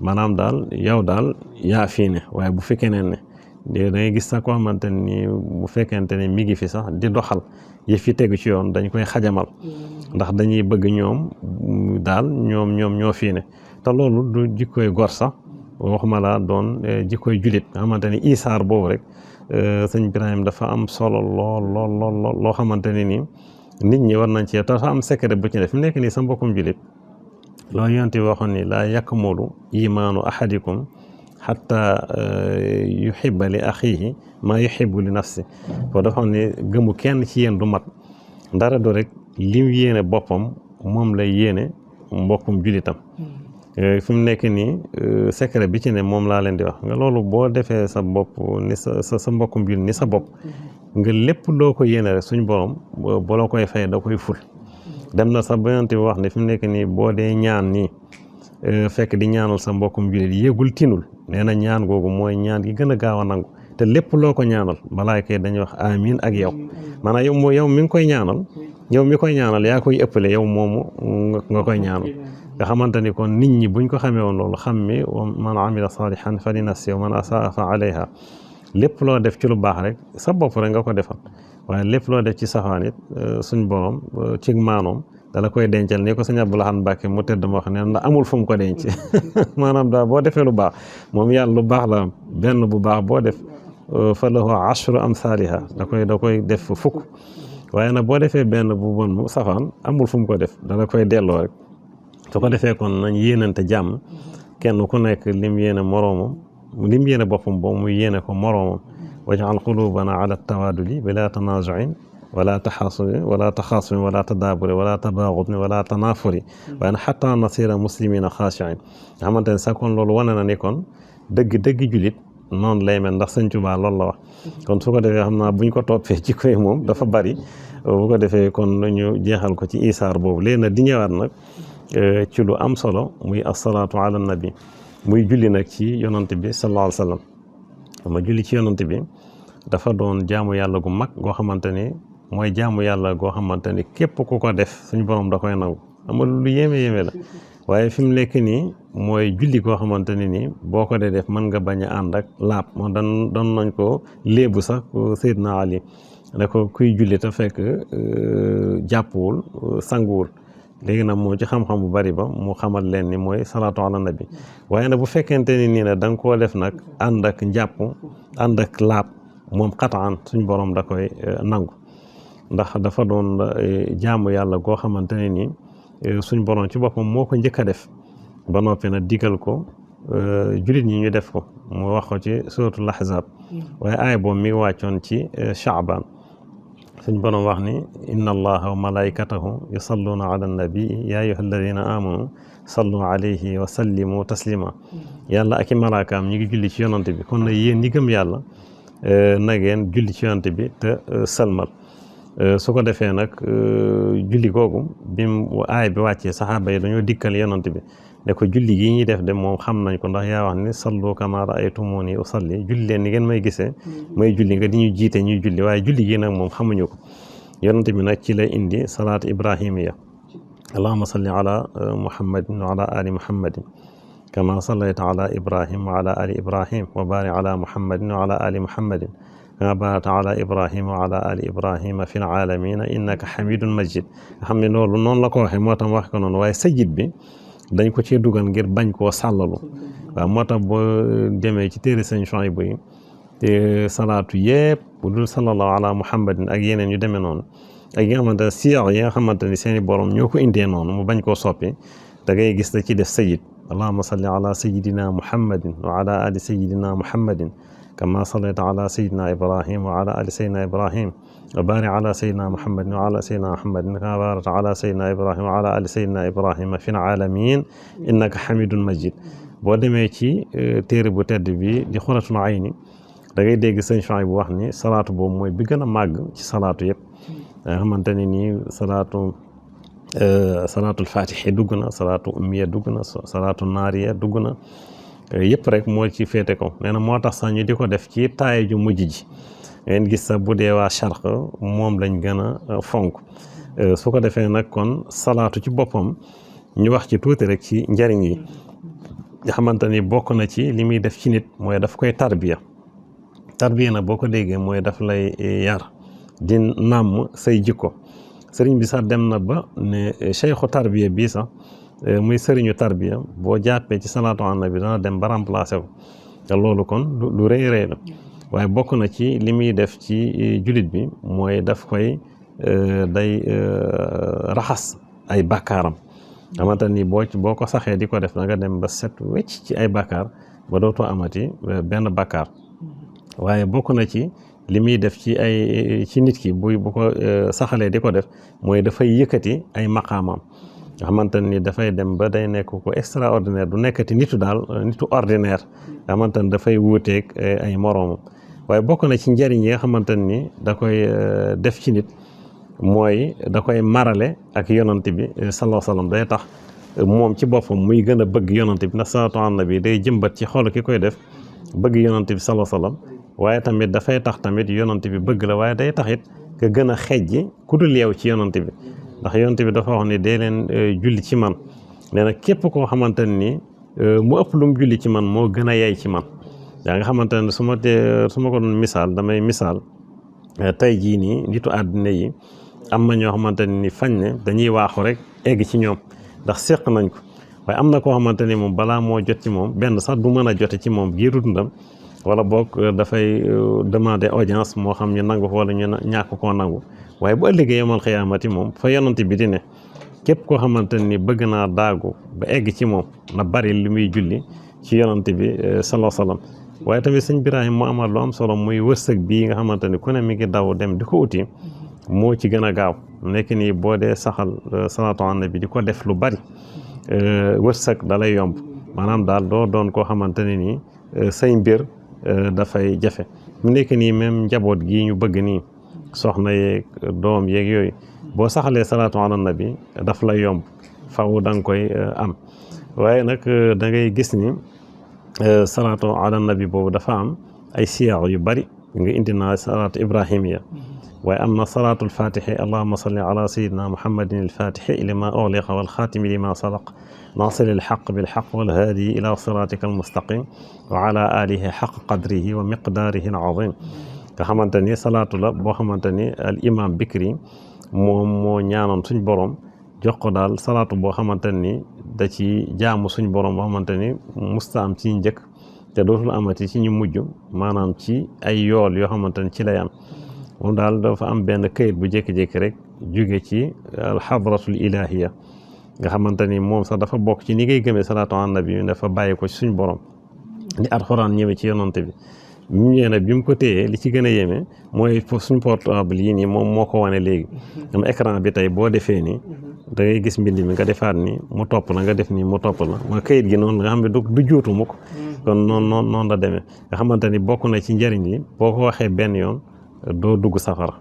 maanaam daal yow daal yaa fii ne waaye bu fekkee ne da ngay gis sax koo xamante ni bu fekkente ne mi ngi fi sax di doxal yëf yi tegu ci yoon dañ koy xajamal ndax dañuy bëgg ñoom daal ñoom ñoo fii ne te loolu du jikkoy gor sax waxuma laa doon jikkoy julit nga xamante ni isaar boobu rek sëñ Ibrahima dafa am solo lool loo xamante ni nii nit ñi war nañ ci te dafa am secret bu ci def fi mu nekk nii sa mbokkum julit loolu yonent bi waxoon ni laa yakmulu imaanu ahadikum xatta yuhibba li axiihi maa yuhibbu li nafsi ko dafa xam ne gëmu kenn ci yéen du mat ndara do rek lim yéene boppam moom lay yéene mbokkum julitam fi mu nekk nii secret bi ci ne moom laa leen di wax nga loolu boo defee sa bopp ni sa mbokkum julit ni sa bopp nga lépp loo ko yéene rek suñ borom boo la koy fay da koy ful dem na sax ba yonent bi wax ne fi mu nekk nii boo dee ñaan nii fekk di ñaanal sa mbokkum julit yéegul tinul nee na ñaan googu mooy ñaan gi gën a gaaw a nangu te lépp loo ko ñaanal malaayka yi dañuy wax amiin ak yow maanaam yow mi ngi koy ñaanal yow mi koy ñaanal yaa koy ëppale yow moomu nga koy ñaanal nga xamante ni kon nit ñi buñ ko xamee woon loolu xam mi man amila salihan fa li nafsi wa man asaa fa alayha lépp loo def ci lu baax rek sa bopp rek nga ko defal waaye lépp loo def ci safaan it suñ borom ci maanoom dala koy dencal ni ko sëñ Abdou Lahad Mbacke mu tëdd ma wax ne ndax amul fu mu ko denc maanaam daal boo defee lu baax moom yàlla lu baax la am benn bu baax boo def fa lahu ashru amsaaliha da koy def fukk waaye nag boo defee benn bu bon mu safaan amul fu mu ko def dala koy delloo rek su ko defee kon nañ yéenante jàmm kenn ku nekk lim yéene moroomam lim yéene boppam boobu muy yéene ko moroomam waj'al qulubana ala tawaaduli bila tanaazu'in wala taxaasumi wala taxaasumi wala tadaaburi wala tabaagudni wala tanaafuri waaye nag xataa nasira muslimina xaashiin nga xamante ne sax kon loolu wane na ni kon dëgg julit noonu lay mel ndax Sëñ Tuubaa loolu la wax kon su ko defee xam naa buñ ko toppee ci koy moom dafa bari bu ko defee kon ñu jeexal ko ci isaar boobu léegi nag di ñëwaat nag ci lu am solo muy asalaatu ala nabi muy julli nag ci yonante bi sallallahu alayhi wa sallam ma julli ci yonante bi dafa doon jaamu yàlla gu mag goo xamante ni mooy jaamu yàlla goo xamante ni képp ku ko def suñu borom da koy nangu amul lu yéeme la waaye fi mu nekk nii mooy julli goo xamante ni nii boo ko dee def mën nga bañ a ànd ak laab moo doon nañ ko léebu sax Seydina Ali ne ko kuy julli te fekk jàppuwul sanguwul léegi nag moo ci xam-xam bu bari ba mu xamal leen ni mooy salaatu ala nabi waaye nag bu fekkente ni nii nag da nga koo def nag ànd ak njàpp ànd ak laab moom xataan suñ borom da koy nangu ndax dafa doon jaamu yàlla goo xamante ne nii suñ borom ci boppam moo ko njëkk a def ba noppi nag digal ko julit ñi ñu def ko mu wax ko ci suratul ahzab waaye aaya boobu mi wàccoon ci Shaaban suñ borom wax ni inna allaha wa malaikatahu yusalluna ala nabii ya ayyuha alladina amanu sallu alayhi wa sallimu taslima yàlla ak i malaakaam ñi ngi julli ci yonante bi kon nag yéen ñi gëm yàlla na ngeen julli ci yonante bi te sëlmal su ko defee nag julli googu bi mu aay bi wàccee saxaaba yi dañoo dikkal yonante bi ne ko julli gi ñuy def de moom xam nañ ko ndax yaa wax ni sallu kama ra'aytumuni usalli julli leen ni ngeen may gisee may julli nga di ñu jiite ñuy julli waaye julli gi nag moom xamuñu ko yonante bi nag ci la indi salaat ibrahimiya allahumma salli ala muhammadin wa ala ali muhammadin kama sallayta ala ibrahim wa ala ali ibrahim wa barik ala muhammadin wa ala ali muhammadin kama barakta ala ibrahim wa ala ali ibrahima fil alamina innaka hamidun majid nga xam ne loolu noonu la ko waxee moo tax wax ko noonu waaye sajid bi dañ ko cee dugal ngir bañ koo sàllalu waaw moo tax boo demee ci téere sëñ Chouaïbou yi te salaatu yëpp bu dul sallallahu ala muhammadin ak yeneen yu demee noonu ak yi nga xamante ne siyaar yi nga xamante ni seeni borom ñoo ko indee noonu mu bañ koo soppi da ngay gis da ci def sajid allahumma salli ala sayidina muhammadin wa ala ali sayidina muhammadin kama sallayta ala sayidina ibrahim wa ala ali sayidina ibrahim wa barik ala sayidina muhammadin wa ala sayidina muhammadin kama barakta ala sayidina ibrahim wa ala ali sayidina ibrahima fil alamin innaka hamidun majid boo demee ci téere bu tedd bi di xuratul ayni da ngay dégg sëñ Chouaïbou bu wax ni salaatu boobu mooy bi gën a màgg ci salaatu yëpp nga xamante ne nii salaatul fatihi dugg na salaatu ummiya dugg na salaatu naariya dugg na yëpp rek moo ci féete ko nee na moo tax sax ñu di ko def ci taaya ju mujj ji ngeen gis sax bu dee waa charq moom lañ gën a fonk su ko defee nag kon salaatu ci boppam ñu wax ci tuuti rek ci njariñ yi nga xamante ni bokk na ci li muy def ci nit mooy daf koy tarbiya nag boo ko déggee mooy daf lay yar di nàmm say jikko sëriñ bi sax dem na ba ne cheikhu tarbiya bii sax muy sëriñu tarbiya boo jàppee ci salaatu ala nabi dana dem ba remplacé ko te loolu kon lu rëy la waaye bokk na ci li muy def ci jullit bi mooy daf koy day raxas ay bàkkaaram xamante ni boo ko saxee di ko def da nga dem ba set wecc ci ay bàkkaar ba dootoo amati benn bàkkaar waaye bokk na ci li muy def ci nit ki bu ko saxalee di ko def mooy dafay yëkkati ay maqaamam nga xamante ni dafay dem ba day nekk ko extraordinaire du nekkati nitu ordinaire nga xamante ni dafay wuuteeg ay moroomam waaye bokk na ci njëriñ yi nga xamante ni da koy def ci nit mooy da koy marale ak yonante bi sallallahu alayhi wa sallam day tax moom ci boppam muy gën a bëgg yonante bi ndax salaatu ala nabi day jëmbat ci xol ki koy def bëgg yonante bi sallallahu alayhi wa sallam waaye tamit dafay tax tamit yonante bi bëgg la waaye day tax it nga gën a xejji ku dul yeew ci yonante bi ndax yonante bi dafa wax ni dee leen julli ci man nee na képp koo xamante ni mu ëpp lu mu julli ci man moo gën a yey ci man yaa nga xamante ne su ma ko doon misaal damay misaal tey jii nii nitu àddina yi am na ñoo xamante ni fañ ne dañuy waaxu rek egg ci ñoom ndax seq nañ ko waaye am na koo xamante ni moom balaa moo jot ci moom benn sax du mën a jote ci moom giiru dundam wala boog dafay demander audience moo xam ñu nangu ko wala ñu ñàkk koo nangu waaye bu ëllëgee yomal xiyaamati moom fa yonante bi di ne képp koo xamante ni bëgg naa daagu ba egg ci moom na bari li muy julli ci yonante bi sallallahu alayhi wa sallam waaye tamit sëñ Birahim mu amal lu am solo muy wërsëg bii nga xamante ni ku ne mi ngi daw dem di ko uti moo ci gën a gaaw nekk nii boo dee saxal salaatu ala nabi di ko def lu bari wërsëg da lay yomb maanaam daal doo doon koo xamante ne nii say mbir dafay jafe mu nekk nii même njaboot gii ñu bëgg nii soxna yeeg doom yeeg yooyu boo saxalee salaatu ala nabi daf la yomb faw da nga koy am waaye nag da ngay gis ni salaatu ala nabi boobu dafa am ay siyaax yu bari nga indi naa salaatu ibrahimiya waaye am na salaatul fatixi allahuma salli ala sayidina muhammadin alfatixi lima ughliqa walxaatimi lima sabaq naasiri alxaq bilxaq walhaadi ila siratika almustaqim wa ala alihi xaq qadrihi wa miqdaarihi alazim nga xamante ni salaatu la boo xamante ni al imam bikri moom moo ñaanoon suñ borom jox ko daal salaatu boo xamante ni da ci jaamu suñ borom boo xamante ni musta am ci njëkk te dootul amati ci ñu mujj maanaam ci ay yool yoo xamante ni ci lay am moom daal dafa am benn këyit bu jékki-jékki rek jóge ci alxadratul ilahiya nga xamante ni moom sax dafa bokk ci ni ngay gëmee salaatu ala nabi dafa bàyyi ko ci suñ borom ni alxuraan ñëwee ci yonante bi mu ñëwee nag bi mu ko téyee li ci gën a yéeme mooy suñ portable yi nii moom moo ko wane léegi am écran bi tey boo defee nii da ngay gis mbind mi nga defaat ni mu topp la nga def nii mu topp la ma këyit gi noonu nga xam ne du juutu mukk kon noonu la demee nga xamante ni bokk na ci njëriñ li boo ko waxee benn yoon doo dugg safara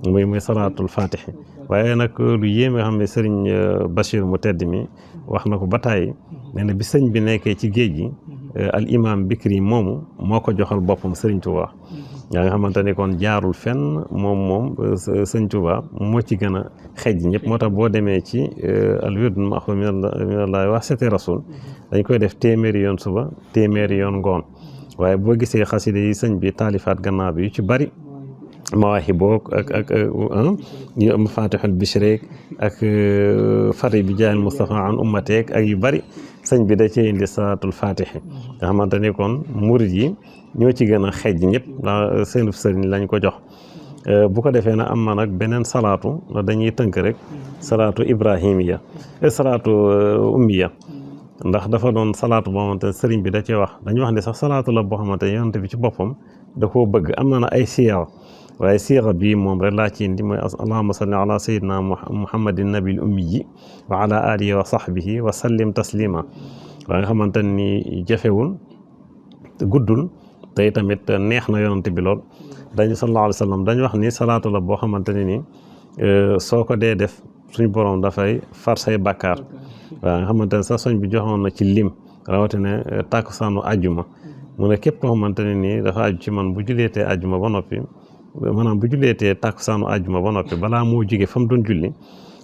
muy salaatul fatixi waaye nag lu yéeme nga xam ne sëriñ Bachir mu tedd mi wax na ko ba tàyyi nee na bi sëñ bi nekkee ci géej gi al imam bikri moomu moo ko joxal boppam sëriñ Touba yaa nga xamante ni kon jaarul fenn moom sëñ Touba moo ci gën a xejj ñëpp moo tax boo demee ci al wird maxu minallahi wa sete rasul dañ koy def téeméeri yoon suba téeméeri yoon ngoon waaye boo gisee xasida yi sëñ bi taalifaat gannaaw bi yu ci bari mawaahiboog ak ñu mafatihul bishreek ak fari bi jaayal Mustafa an ummateek ak yu bari sëñ bi da cee indi salaatul fatixi nga xamante ni kon murid yi ñoo ci gën a xejj ñëpp ndax seen sëriñ lañ ko jox bu ko defee na am na nag beneen salaatu dañuy tënk rek salaatu ibrahimiya salaatu ummiya ndax dafa doon salaatu boo xamante ne sëriñ bi da cee wax dañu wax ne sax salaatu la boo xamante ne yonante bi ci boppam da koo bëgg am na ay siyaar waaye siira bii moom rek laa ci indi mooy allahumma salli ala sayyidina muhammadin nabil ummiyi wa ala alihi wa sahbihi wa sallim taslima waa nga xamante ni jafewul guddul te tamit neex na yonante bi lool dañu sallallahu alayhi wa sallam dañu wax ni salaatu la boo xamante ne ni soo ko dee def suñ borom dafay far say bàkkaar waaw nga xamante ne sax soñ bi joxoon na ci lim rawatina tàkkusaanu àjjuma mu ne képp koo xamante ne nii dafa aju ci man bu juleetee àjjuma ba noppi maanaam bu julleetee tàkkusaanu àjjuma ba noppi balaa moo jóge fa mu doon julli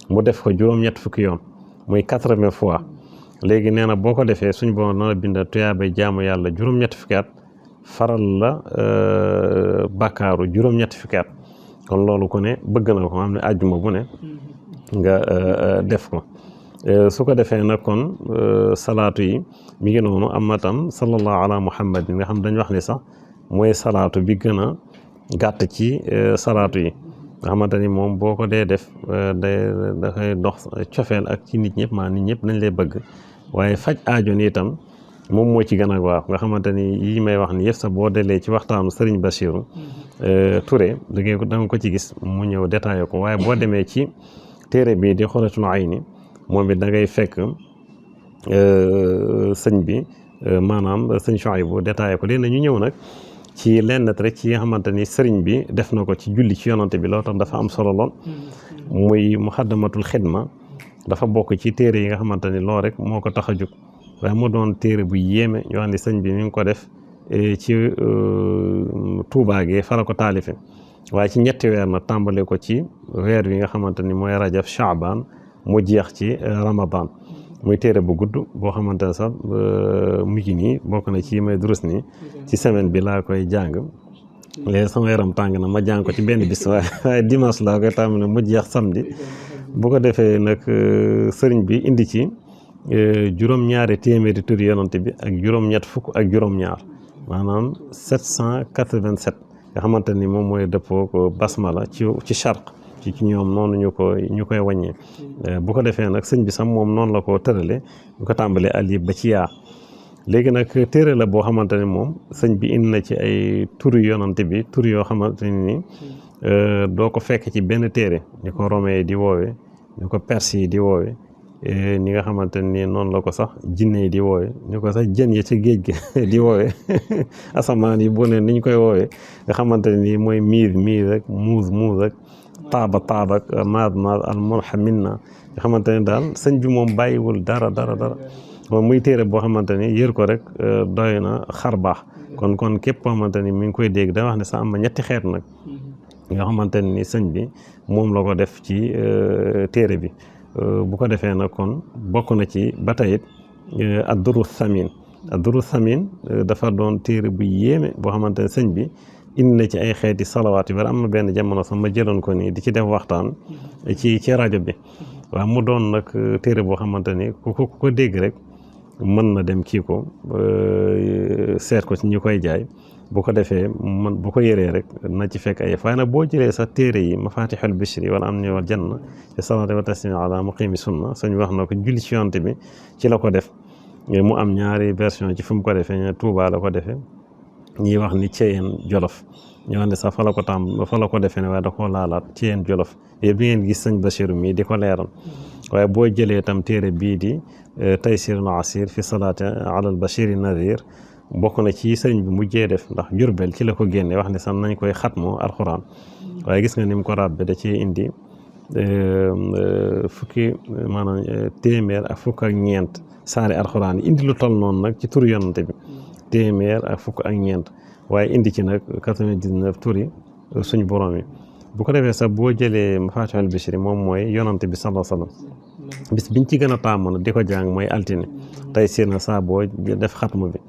mu def ko juróom-ñett fukki yoon muy 80 fois léegi nee na boo ko defee suñ borom dana bind tuyaabay jaamu yàlla juróom-ñett fukki at faral la bàkkaaru juróom-ñett fukki at kon loolu ku ne bëgg na ko xam ne àjjuma bu ne nga def ko su ko defee nag kon salaatu yi mi ngi noonu am na tam sallallahu ala muhammadin nga xam dañ wax ni sax mooy salaatu bi gën a gàtt ci salaatu yi nga xamante ni moom boo ko dee def dafay dox cofeel ak ci nit ñëpp maa nit ñëpp nañ lay bëgg waaye faj aajo ni itam moom moo ci gën a waaw nga xamante ni yi may wax ni yëpp sax boo delee ci waxtaanu Serigne Bassirou Touré da nga ko ci gis mu ñëw détaillé ko waaye boo demee ci téere bi di Xuratul Ayni moom it da ngay fekk sëñ bi maanaam sëñ Chouaïbou détaillé ko léegi ñu ñëw nag ci lenn rek ci nga xamante ni sëriñ bi def na ko ci julli ci yonante bi loolu tax dafa am solo lool muy muxaddamatul xidma dafa bokk ci téere yi nga xamante ni loolu rek moo ko tax a jóg waaye mu doon téere bu yéeme yoo xam ne sëñ bi mi ngi ko def ci Tuubaa gi fa la ko taalife waaye ci ñetti weer na tàmbale ko ci weer wi nga xamante ni mooy rajab Shaaban mu jeex ci Ramadan muy téere bu gudd boo xamante ne sax mu ngi nii bokk na ci may durus nii ci semaine bi laa koy jàng léegi sama yaram tàng na ma jàng ko ci benn bis waaye dimanche laa koy tàmbale mu jeex samedi bu ko defee nag sëriñ bi indi ci juróom-ñaari téeméeri turi yonante bi ak juróom-ñett fukk ak juróom-ñaar maanaam 787 nga xamante ni moom mooy dëppoo ko basmala ci charq ci ñoom noonu ñu koy wàññee bu ko defee nag sëñ bi sax moom noonu la ko tërale ñu ko tàmbalee alif ba ci yaa léegi nag téere la boo xamante ne moom sëñ bi indi na ci ay turu yonante bi tur yoo xamante ni doo ko fekk ci benn téere ni ko romain yi di woowe ni ko perse yi di woowe ni nga xamante ni noonu la ko sax jinne yi di woowe ñu ko sax jën yi ci géej gi di woowe asamaan yi bu ne ni ñu koy woowe nga xamante ni mooy miir rek muuz rek taaba ak maad al munhaminna nga xamante ni daal sëñ bi moom bàyyiwul dara moom muy téere boo xamante ni yër ko rek doy na xar baax kon képp koo xamante ni mi ngi koy dégg da wax ne sax am na ñetti xeet nag nga xamante ni sëñ bi moom la ko def ci téere bi bu ko defee nag kon bokk na ci ba tey it ad-durru thamin dafa doon téere bu yéeme boo xamante ne sëñ bi indi na ci ay xeeti salawaat yu bari am na benn jamono sax ma jëloon ko nii di ci def waxtaan ci rajo bi waaw mu doon nag téere boo xamante ni ku ko dégg rek mën na dem kii ko seet ko ci ñu koy jaay bu ko defee man bu ko yëree rek na ci fekk ay waaye nag boo jëlee sax téere yi mafatihul bishri wala am ni wal janna ci salaati wa taslimi ala muqimi sunna suñ wax na ko julli ci yonte bi ci la ko def mu am ñaari version ci fu mu ko defee ña Tuubaa la ko defee ñuy wax ni Ceyeen Jolof ñu wax ne sax fa la ko defee ne waaye da koo laalaat Ceyeen Jolof yëpp bi ngeen gis sëñ Bachir mii di ko leeral waaye boo jëlee tam téere bii di Taysirul Asir fi salaati ala al Bachiri Nadir bokk na ci sëriñ bi mujjee def ndax Jurbel ci la ko génne wax ne sax nañ koy xatmoo alxuraan waaye gis nga ni mu ko ràbbe da cee indi fukki maanaam téeméer ak fukk ak ñeent saari alxuraan yi indi lu toll noonu nag ci turu yonante bi téeméer ak fukk ak ñeent waaye indi ci nag 99 turi suñu borom yi bu ko defee sax boo jëlee Mafatihul Bichri moom mooy yonante bi sallallahu alayhi wasallam bis biñ ci gën a tàmm na di ko jàng mooy altine tey siir na saa boo def xatmu bi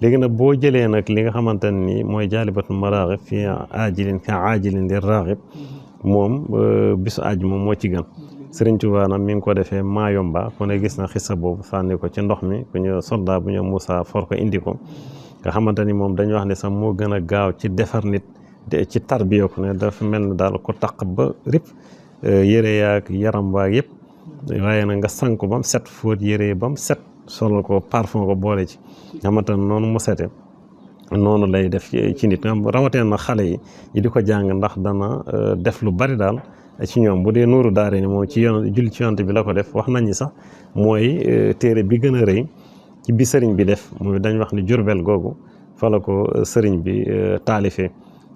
léegi nag boo jëlee nag li nga xamante ni mooy jaalibatul maraaxib fi aajilin li raaxib moom bisu àjjuma moo ci gën Sëriñ Tuubaa nag mi ngi ko defee Maayomba ku ne gis na xissa boobu sànni ko ci ndox mi ku ñu soldat bu ñu Moussa for ko indi ko nga xamante ni moom dañu wax ne sax moo gën a gaaw ci defar nit ci tarbiya ko ne dafa mel ni daal ko taq ba rip yére yaak yaram waak yëpp waaye nag nga sang ko ba mu set fóot yére ba mu set solal ko parfum ko boole ci nga xamante ne noonu mu sete noonu lay def ci nit rawatee na xale yi ñi di ko jàng ndax dana def lu bari daal ci ñoom bu dee nuuru daare ni moom ci julli ci yonent bi la ko def wax nañ ni sax mooy téere bi gën a rëy ci bi sëriñ bi def mooy dañ wax ni Jurbel googu fa la ko sëriñ bi taalifee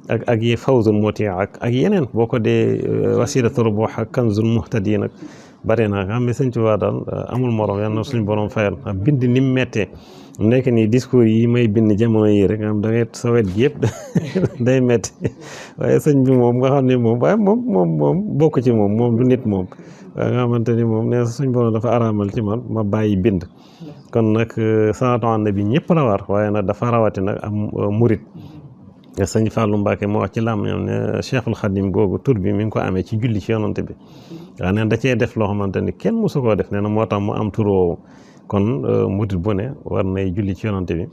ak yi fawzul muti ak yeneen boo ko dee wasilatul rubuh ak kanzul muhtadi nag bare naa nga xam ne sëñ Tuubaa daal amul morom yal na suñu borom fayal bind ni mu méttee mu nekk nii discours yi may bind jamono yi rek nga xam da ngay sa wet gi yëpp day métti waaye sëñ bi moom nga xam ne moom waaye moom bokk ci moom du nit moom waaye nga xamante ni moom nee suñu borom dafa araamal ci man ma bàyyi bind kon nag salaatu ala nabi ñëpp la war waaye nag dafa rawati nag am murit sëñ Fallou Mbacke moo wax ci làmmiñam ne Cheikhul Khadim googu tur bi mi ngi ko amee ci julli ci yonante bi waaw neen da cee def loo xamante ni kenn mosu koo def nee na moo tax mu am tur woowu kon murit bu ne war nay julli ci yonante bi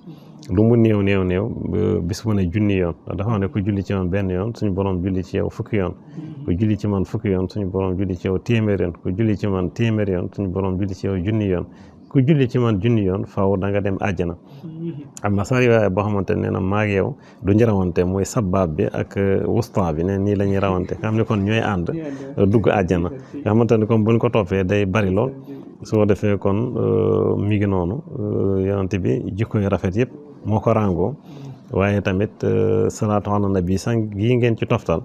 lu mu néew bis bu ne junni yoon dafa wax ne ku julli ci man benn yoon suñu borom julli ci yow fukki yoon ku julli ci man fukki yoon suñu borom julli ci yow téeméer yoon ku julli ci man téeméer yoon suñu borom julli ci yow junni yoon ku julli ci man junni yoon faaw da nga dem àjjana am na sax riwaaya boo xamante ne na maag yow du ñu rawante mooy sabab bi ak wusta bi ne nii la ñuy rawante nga xam ne kon ñooy ànd dugg àjjana nga xamante ne comme buñ ko toppee day bari lool soo defee kon mi ngi noonu yonante bi jikko yu rafet yëpp moo ko ràngoo waaye tamit salaatu ala nabi sax gii ngeen ci toftal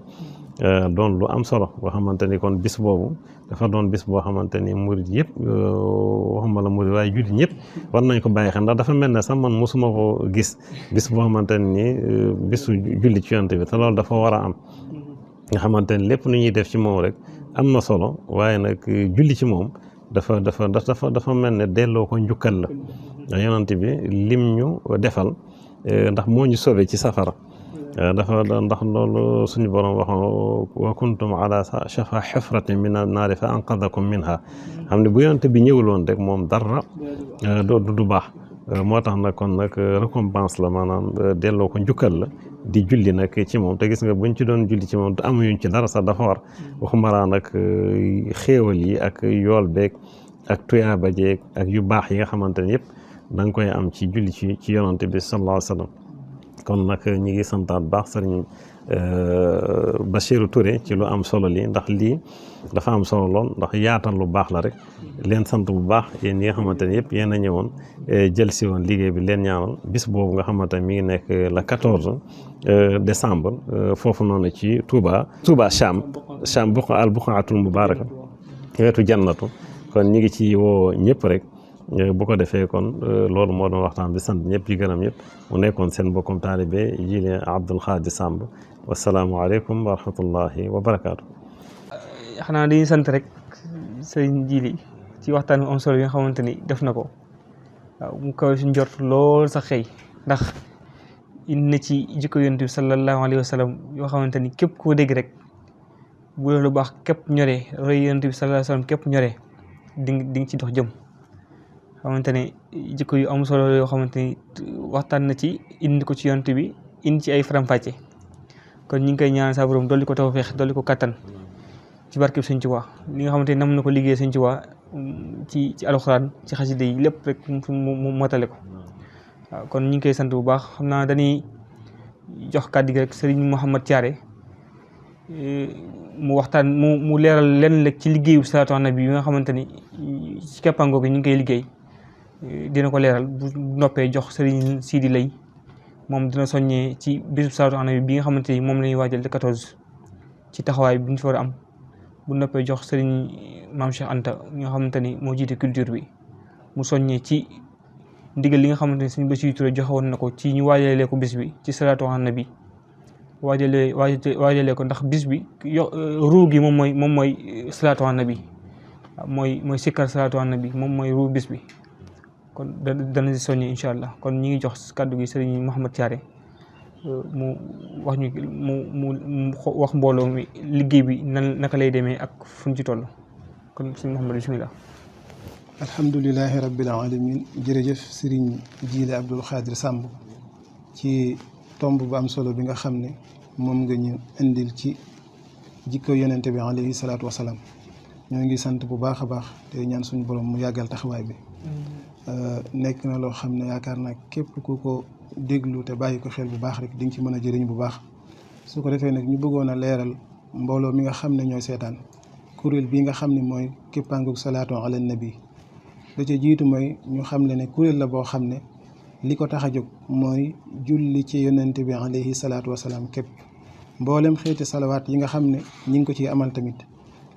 doon lu am solo boo xamante ni kon bis boobu dafa doon bis boo xamante ni murid yëpp waxuma la murid waaye jullit ñëpp war nañ ko bàyyi xel ndax dafa mel ne sax man mosuma ko gis bis boo xamante ni bisu julli ci yonent bi te loolu dafa war a am nga xamante ni lépp lu ñuy def ci moom rek am na solo waaye nag julli ci moom dafa mel ne delloo ko njukkal la ndax yonent bi lim ñu defal ndax moo ñu sauvé ci safara ndax loolu suñu borom wax wa kuntum ala shafa xufratin min annaari fa anqadakum minha xam ne bu yonent bi ñëwuloon rek moom dara du baax moo tax nag kon nag récompense la maanaam delloo ko njukkal la di julli nag ci moom te gis nga buñ ci doon julli ci moom te amuñu ci dara sax dafa war waxumaraa nag xéewal yi ak yool beeg ak tuyaaba jeeg ak yu baax yi nga xamante ne yëpp da nga koy am ci julli ci yonante bi sallallahu alayhi wa sallam kon nag ñi ngi santaat baax sëriñ Bachirou Touré ci lu am solo lii ndax lii dafa am solo lool ndax yaatal lu baax la rek leen sant bu baax yéen ñi nga xamante ne yëpp yéen a ñëwoon jël si woon liggéey bi leen ñaanal bis boobu nga xamante ne mi ngi nekk le 14 décembre foofu noonu ci Touba Cham al buqaatul mubaaraka wetu jannatu kon ñi ngi ci woo ñëpp rek bu ko defee kon loolu moo doon waxtaan bi sant ñëpp yi gërëm ñëpp mu nekkoon seen bokkum taalibe Jili Abdul Xaadir Samb wasalaamualeykum wa rahmatullahi wa barakaatu. xanaa dañuy sant rek sëriñ Jili ci waxtaan bi am solo yi nga xamante ni def na ko waaw mu kaw suñ jort lool sax xëy ndax indi na ci jikko yonent bi sallallahu alayhi wa sallam yoo xamante ni képp koo dégg rek bu la lu baax képp ñoree roy yonent bi sallallahu alayhi wa sallam képp ñoree di nga ci dox jëm. xamante ne jikko yu am solo yoo xamante ni waxtaan na ci indi ko ci yonent bi indi ci ay faram-fàcce kon ñu ngi koy ñaan sa borom dolli ko tawfeex dolli ko kattan ci barkeb Sëñ Tuubaa li nga xamante ni nam na ko liggéey Sëñ Tuubaa ci alxuraan ci xasida yi lépp rek mu motale ko waaw kon ñu ngi koy sant bu baax xam naa dañuy jox kàddu gi rek Serigne Mouhamed Thiaré mu waxtaan mu leeral lenn rek ci liggéeyu salaatu ala nabi bi nga xamante ni ci keppaangoo gi ñu ngi koy liggéey dina ko leeral bu noppee jox Serigne Sidi Lay moom dina soññee ci bisub salaatu ala nabi bi nga xamante ni moom la ñuy waajal le 14 ci taxawaay bi ñu fi war a am bu noppee jox Serigne Maam Cheikh Anta nga xamante ni moo jiite culture bi mu soññee ci ndigal li nga xamante ni Serigne Bassirou Touré joxe woon na ko ci ñu waajalee ko bis bi ci salaatu ala nabi waajalee ko ndax bis bi ruu gi moom mooy salaatu ala nabi mooy sikkar salaatu ala nabi moom mooy ruu bis bi kon dana si soññi incha allah kon ñi ngi jox kàddu gi Serigne Mouhamed Thiaré mu wax ñu mu wax mbooloo mi liggéey bi naka lay demee ak fu ñu ci toll kon Serigne Mouhamed bismillah. alhamdulilahi rabbil alamin jërëjëf Serigne Jili Abdul Xaadir Samb ci tomb bu am solo bi nga xam ne moom nga ñu indil ci jikko yonente bi alayhi salaatu wasalaam ñoo ngi sant bu baax a baax te ñaan suñu borom mu yàggal taxawaay bi. nekk na loo xam ne yaakaar naa képp ku ko déglu te bàyyi ko xel bu baax rek di nga ci mën a jëriñ bu baax su ko defee nag ñu bëggoon a leeral mbooloo mi nga xam ne ñooy seetaan kuréel bii nga xam ne mooy képpaangug salaatu ala nabi da ca jiitu mooy ñu xam ne kuréel la boo xam ne li ko tax a jóg mooy julli ci yonente bi alayhi salaatu wasalaam képp mboolem xeeti salawaat yi nga xam ne ñi ngi ko ciy amal tamit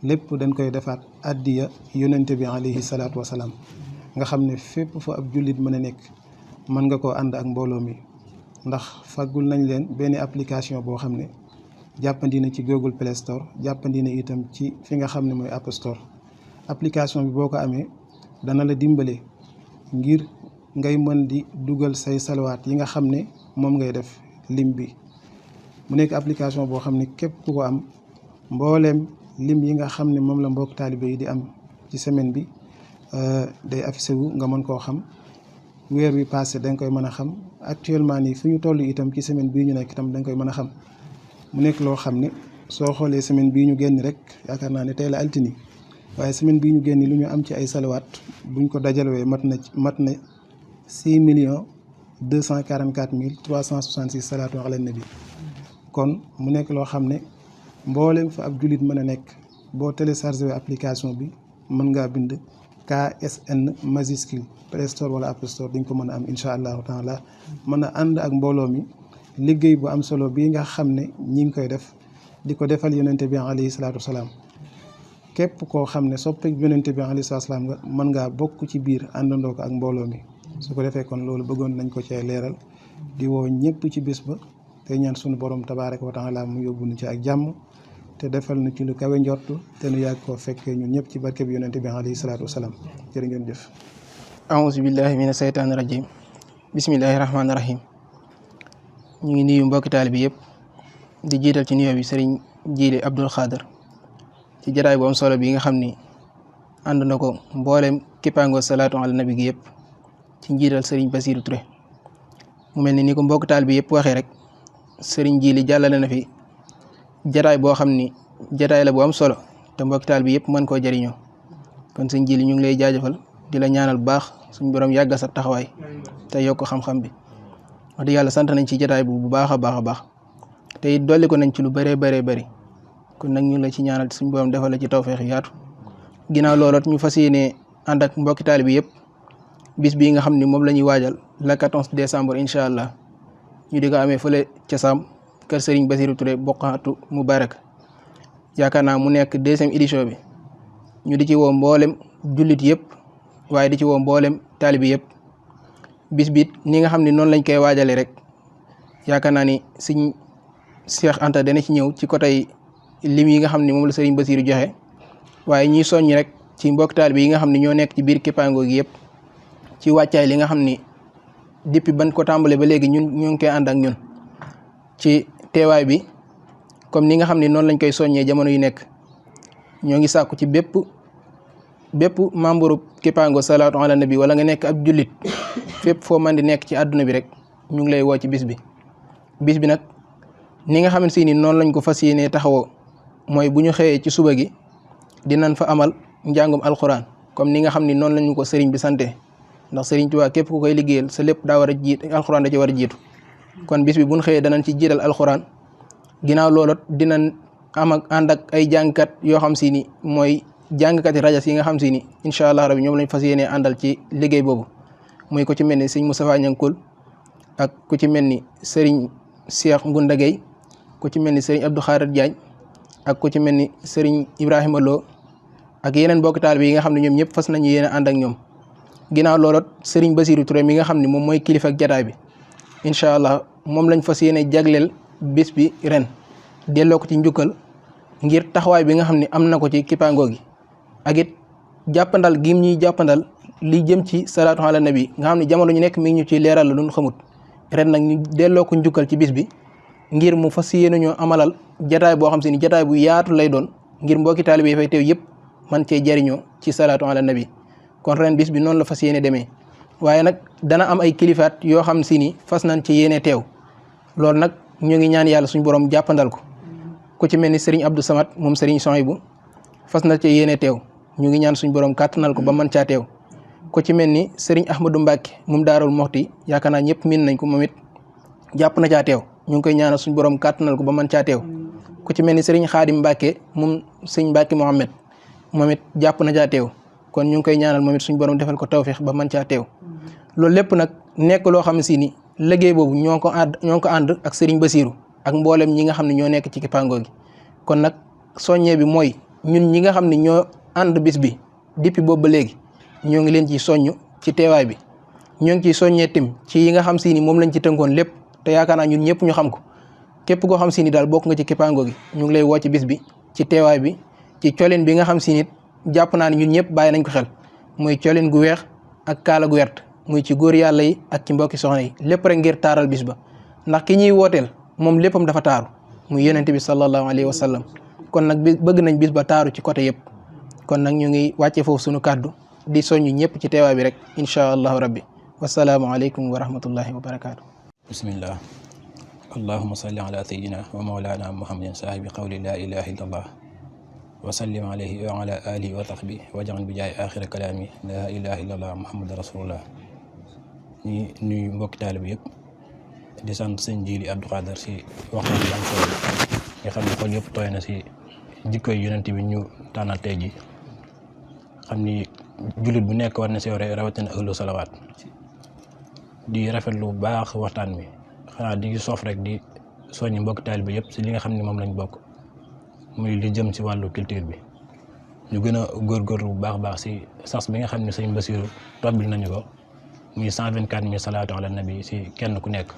lépp dañ koy defaat addiya yonente bi alayhi salaatu wasalaam nga xam ne fépp fa ab jullit mën a nekk mën nga koo ànd ak mbooloo mi ndax faggul nañ leen benn application boo xam ne jàppandi na ci Google Play Store jàppandi na itam ci fi nga xam ne mooy App Store application bi boo ko amee dana la dimbale ngir ngay mën di dugal say salawaat yi nga xam ne moom ngay def lim bi mu nekk application boo xam ne képp ku ko am mbooleem lim yi nga xam ne moom la mbokk taalibe yi di am ci semaine bi day affiché wu nga mën koo xam weer wi passé da nga koy mën a xam actuellement nii fu ñu toll itam ci semaine bii ñu nekk itam da nga koy mën a xam mu nekk loo xam ne soo xoolee semaine bii ñu génn rek yaakaar naa ne tey la altini waaye semaine bii ñu génn lu ñu am ci ay salawaat buñ ko dajalewee mat na 6,244,366 salaatu ala nabi kon mu nekk loo xam ne mboolem fa ab jullit mën a nekk boo téléchargé application bi mën ngaa bind KSN majuscule Play Store wala App Store di nga ko mën a am incha allahu taala mën a ànd ak mbooloo mi liggéey bu am solo bii nga xam ne ñi ngi koy def di ko defal yonente bi alayhi salaatu wasalaam képp koo xam ne soppeek yonente bi alayhi salaatu wasalaam nga mën ngaa bokk ci biir àndandoo ko ak mbooloo mi su ko defee kon loolu bëggoon nañ ko cee leeral di woo ñëpp ci bis ba te ñaan suñu borom tabaaraka wa taala mu yóbbu nu ci ak jàmm te defal na ci lu kawe njortu te nu yàgg koo fekkee ñun ñëpp ci barke bi yonente bi alayhi salaatu wasalaam jërë ngeen jëf. aouzu billahi mina seytaani rajim bismillahi rahmaani rahim ñu ngi nuyu mbokki taalibe bi yëpp di jiital ci nuyoo bi sëriñ Jili Abdul Xaadir ci jaraay bu am solo bi nga xam ni ànd na ko mboolem kippaangoo salaatu ala nabi gi yëpp ci njiital sëriñ Bassirou Touré mu mel ni ko mbokki taalibe bi yëpp waxee rek sëriñ Jili jàllale na fi jaraay boo xam ni jaraay la bu am solo te mbokki taalibe bi yëpp mën koo jëriñoo kon sëriñ Jili ñu ngi lay jaajëfal di la ñaanal bu baax suñ borom yàggal sa taxawaay te yokk xam-xam bi wax dëgg yàlla sant nañ ci jotaay bu baax a baax te it dolli ko nañ ci lu bëree bëri kon nag ñu la ci ñaanal suñu borom defal la ci tawfeex yaatu ginnaaw loolu ñu fas yéene ànd ak mbokki taalibe bi yëpp bis bii nga xam ni moom la ñuy waajal le 14 décembre incha allah ñu di ko amee fële ca Sam kër Serigne Bassirou Touré Boqaatu Mubarak yaakaar naa mu nekk 2e édition bi ñu di ci woo mboolem jullit yëpp waaye di ci woo mboolem taalibe yëpp bis bi ni nga xam ne noonu lañ koy waajalee rek yaakaar naa ni Sëriñ Cheikh Anta dana ci ñëw ci côté lim yi nga xam ne moom la Serigne Bassirou joxe waaye ñuy soññ rek ci mbokk taalibe yi nga xam ne ñoo nekk ci biir kippaango gi yëpp ci wàccaay li nga xam ni depuis ban ko tàmbale ba léegi ñun ñu ngi koy ànd ak ñun ci teewaay bi comme ni nga xam ne noonu lañ koy soññee jamono yu nekk ñoo ngi sàkku ci bépp membre kippaango salaatu ala nabi wala nga nekk ab jullit fépp foo man di nekk ci àdduna bi rek ñu ngi lay woo ci bis bi nag ni nga xamante ni noonu lañ ko fas yéenee taxawoo mooy bu ñu xëyee ci suba gi dinañ fa amal njàngum alxuraan comme ni nga xam ni noonu lañu ko sëriñ bi sante ndax sëriñ Tuubaa képp ku koy liggéeyal sa lépp daa war a jiit alxuraan da ci war a jiitu kon bis bi bu ñu xëyee danañ ci jiital alxuraan ginnaaw loolu dinañ ànd ak ay jàngkat yoo xam si ni mooy jàngkati rajas yi nga xam si ni incha allah rabi ñoom lañ fas yéenee àndal ci liggéey boobu muy ko ci mel ni sëñ Moustapha Ñankul ak ku ci mel ni sëriñ Cheikh Ngunda Gueye ku ci mel ni sëriñ Abdou Khadir Diagne ak ku ci mel ni sëriñ Ibrahima Lo ak yeneen mbokk taalibe yi nga xam ne ñoom ñëpp fas nañu yéene ànd ak ñoom ginnaaw loolu sëriñ Bassirou Touré mi nga xam ne moom mooy kilifa ak jataay bi incha allah moom lañ fas yéene jagleel bis bi ren delloo ko ci njukkal ngir taxawaay bi nga xam ne am na ko ci kippaango gi ak it jàppandal gi ñuy jàppandal li jëm ci salaatu ala nabi nga xam ne jamono ñu nekk mi ngi ñu ci leeral la luñ xamut ren nag ñu delloo ko njukkal ci bis bi ngir mu fas yéene ñoo amalal jataay boo xam si ni jataay bu yaatu lay doon ngir mbokki taalibe yi fay teew yëpp man cee jariñoo ci salaatu ala nabi kon ren bis bi noonu la fas yéene demee waaye nag dana am ay kilifaat yoo xam si ni fas nañ ci yéene teew loolu nag ñu ngi ñaan yàlla suñu borom jàppandal ko ku ci mel ni Serigne Abdou Samad moom Serigne Souhaïbou fas na ci yéene teew ñu ngi ñaan suñu borom kàttanal ko ba mën caa teew ku ci mel ni Serigne Ahmadou Mbacke moom Daarul Moxti yaakaar naa ñëpp miin nañ ko moom it jàpp na caa teew ñu ngi koy ñaanal suñu borom kàttanal ko ba mën caa teew ku ci mel ni Serigne Khadim Mbacke moom Serigne Mbacke Mohamed moom it jàpp na caa teew kon ñu ngi koy ñaanal moom it suñu borom defal ko tawfeex ba mën caa teew loolu lépp nag nekk loo xam si ni liggéey boobu ñoo ko ànd ak Serigne Bassirou ak mboolem ñi nga xam ne ñoo nekk ci kippaango gi kon nag soññee bi mooy ñun ñi nga xam ne ñoo ànd bis bi depuis boobu ba léegi ñoo ngi leen ci soññ ci teewaay bi ñoo ngi ciy soññee tim ci yi nga xam si ni moom lañ ci tënkoon lépp te yaakaar naa ñun ñëpp ñu xam ko képp koo xam si ni daal bokk nga ci kippaango gi ñu ngi lay woo ci bis bi ci teewaay bi ci colin bi nga xam si nit jàpp naa ne ñun ñëpp bàyyi nañ ko xel muy colin gu weex ak kaala gu wert muy ci góor yàlla yi ak ci mbokki soxna yi lépp rek ngir taaral bis ba ndax ki ñuy wooteel moom léppam dafa taaru muy yonent bi sallallahu alayhi wa sallam kon nag bëgg nañ bis ba taaru ci côté yëpp kon nag ñu ngi wàcce foofu suñu kàddu di soññ ñëpp ci teewaay bi rek incha allahu rabbi wasalaamu aleykum wa rahmatullahi wa barakaatu. bismillah allahuma salli ala sayidina wa mawlana muhammadin saahibi qawli la ilaha illa allah wa sallim alayhi wa ala alihi wa sahbi wajaxan bi jaay axira kalaami la ilaha illa allah muhammad rasulullah ñi nuyu mbokki taalibe yëpp di sant sëñ Jili Abdou Khadir si waxtaan bi am solo nga xam ne xol yëpp tooy na si jikkoy yonent bi ñu tànnal tey ji xam ni jullit bu nekk war na si rawatina ahlu salawaat di rafetlu bu baax waxtaan wi xanaa di soof rek di soññi mbokki taalibe yëpp si li nga xam ne moom lañ bokk muy li jëm si wàllu culture bi ñu gën a góorgóorlu bu baax si sas bi nga xam ne sëñ Bassirou tobbil nañu ko muy 124 000 salaatu ala nabi si kenn ku nekk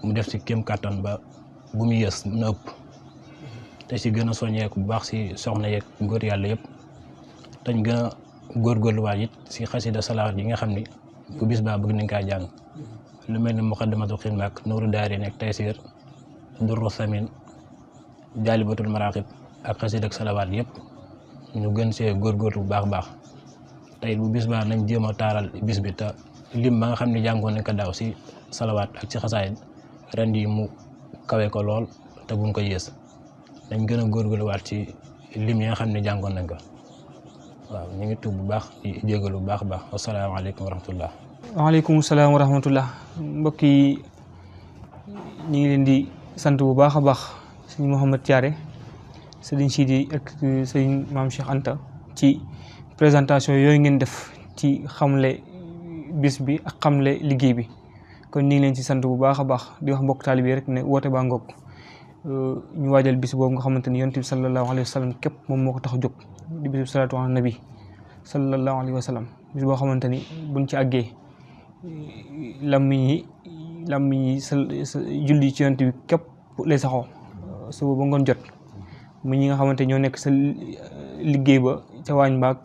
mu def si kéem kattan ba bu mu yës na ëpp te si gën a soññeeku bu baax si soxna yeeg góor yàlla yëpp dañ gën a góorgóorluwaat it si xasida salawaat yi nga xam ni bu bis baa bëgg nañ kaa jàng lu mel ni muqaddamatul xidma ak nuuru daari nekk taysir durru samin jaalibatul maraqib ak xasida ak salawaat yëpp ñu gën see góorgóorlu bu baax tey bu bis baa nañ jéem a taaral bis bi te lim ba nga xam ne jàngoon nañ ko daaw si salawaat ak ci xasaayid ren yi mu kawe ko lool te buñ ko yées dañ gën a góorgóorluwaat ci lim yi nga xam ne jàngoon nañ ko waaw ñu ngi tuub bu baax di jégalu bu baax wasalaamaaleykum wa rahmatullah. waaleykum salaam wa rahmatullah mbokki ñu ngi leen di sant bu baax a baax sëñ Mouhamed Thiaré sëriñ Sidi ak sëñ Maam Cheikh Anta ci présentation yooyu ngeen def ci xamle bis bi ak xamle liggéey bi kon ñu ngi leen ci sant bu baax a baax di wax mbokk taalibe rek ne woote baa ngoog ñu waajal bis boobu nga xamante ni yonent bi sallallahu alayhi wa sallam képp moom moo ko tax a jóg di bisu salaatu ala nabi sallallahu alayhi wa sallam bis boo xamante ni buñ ci àggee lammiñ yi sa julli ci yonent bi képp lay saxoo suba ba ngoon jot mu ñi nga xamante ñoo nekk sa liggéey ba ca waañ baag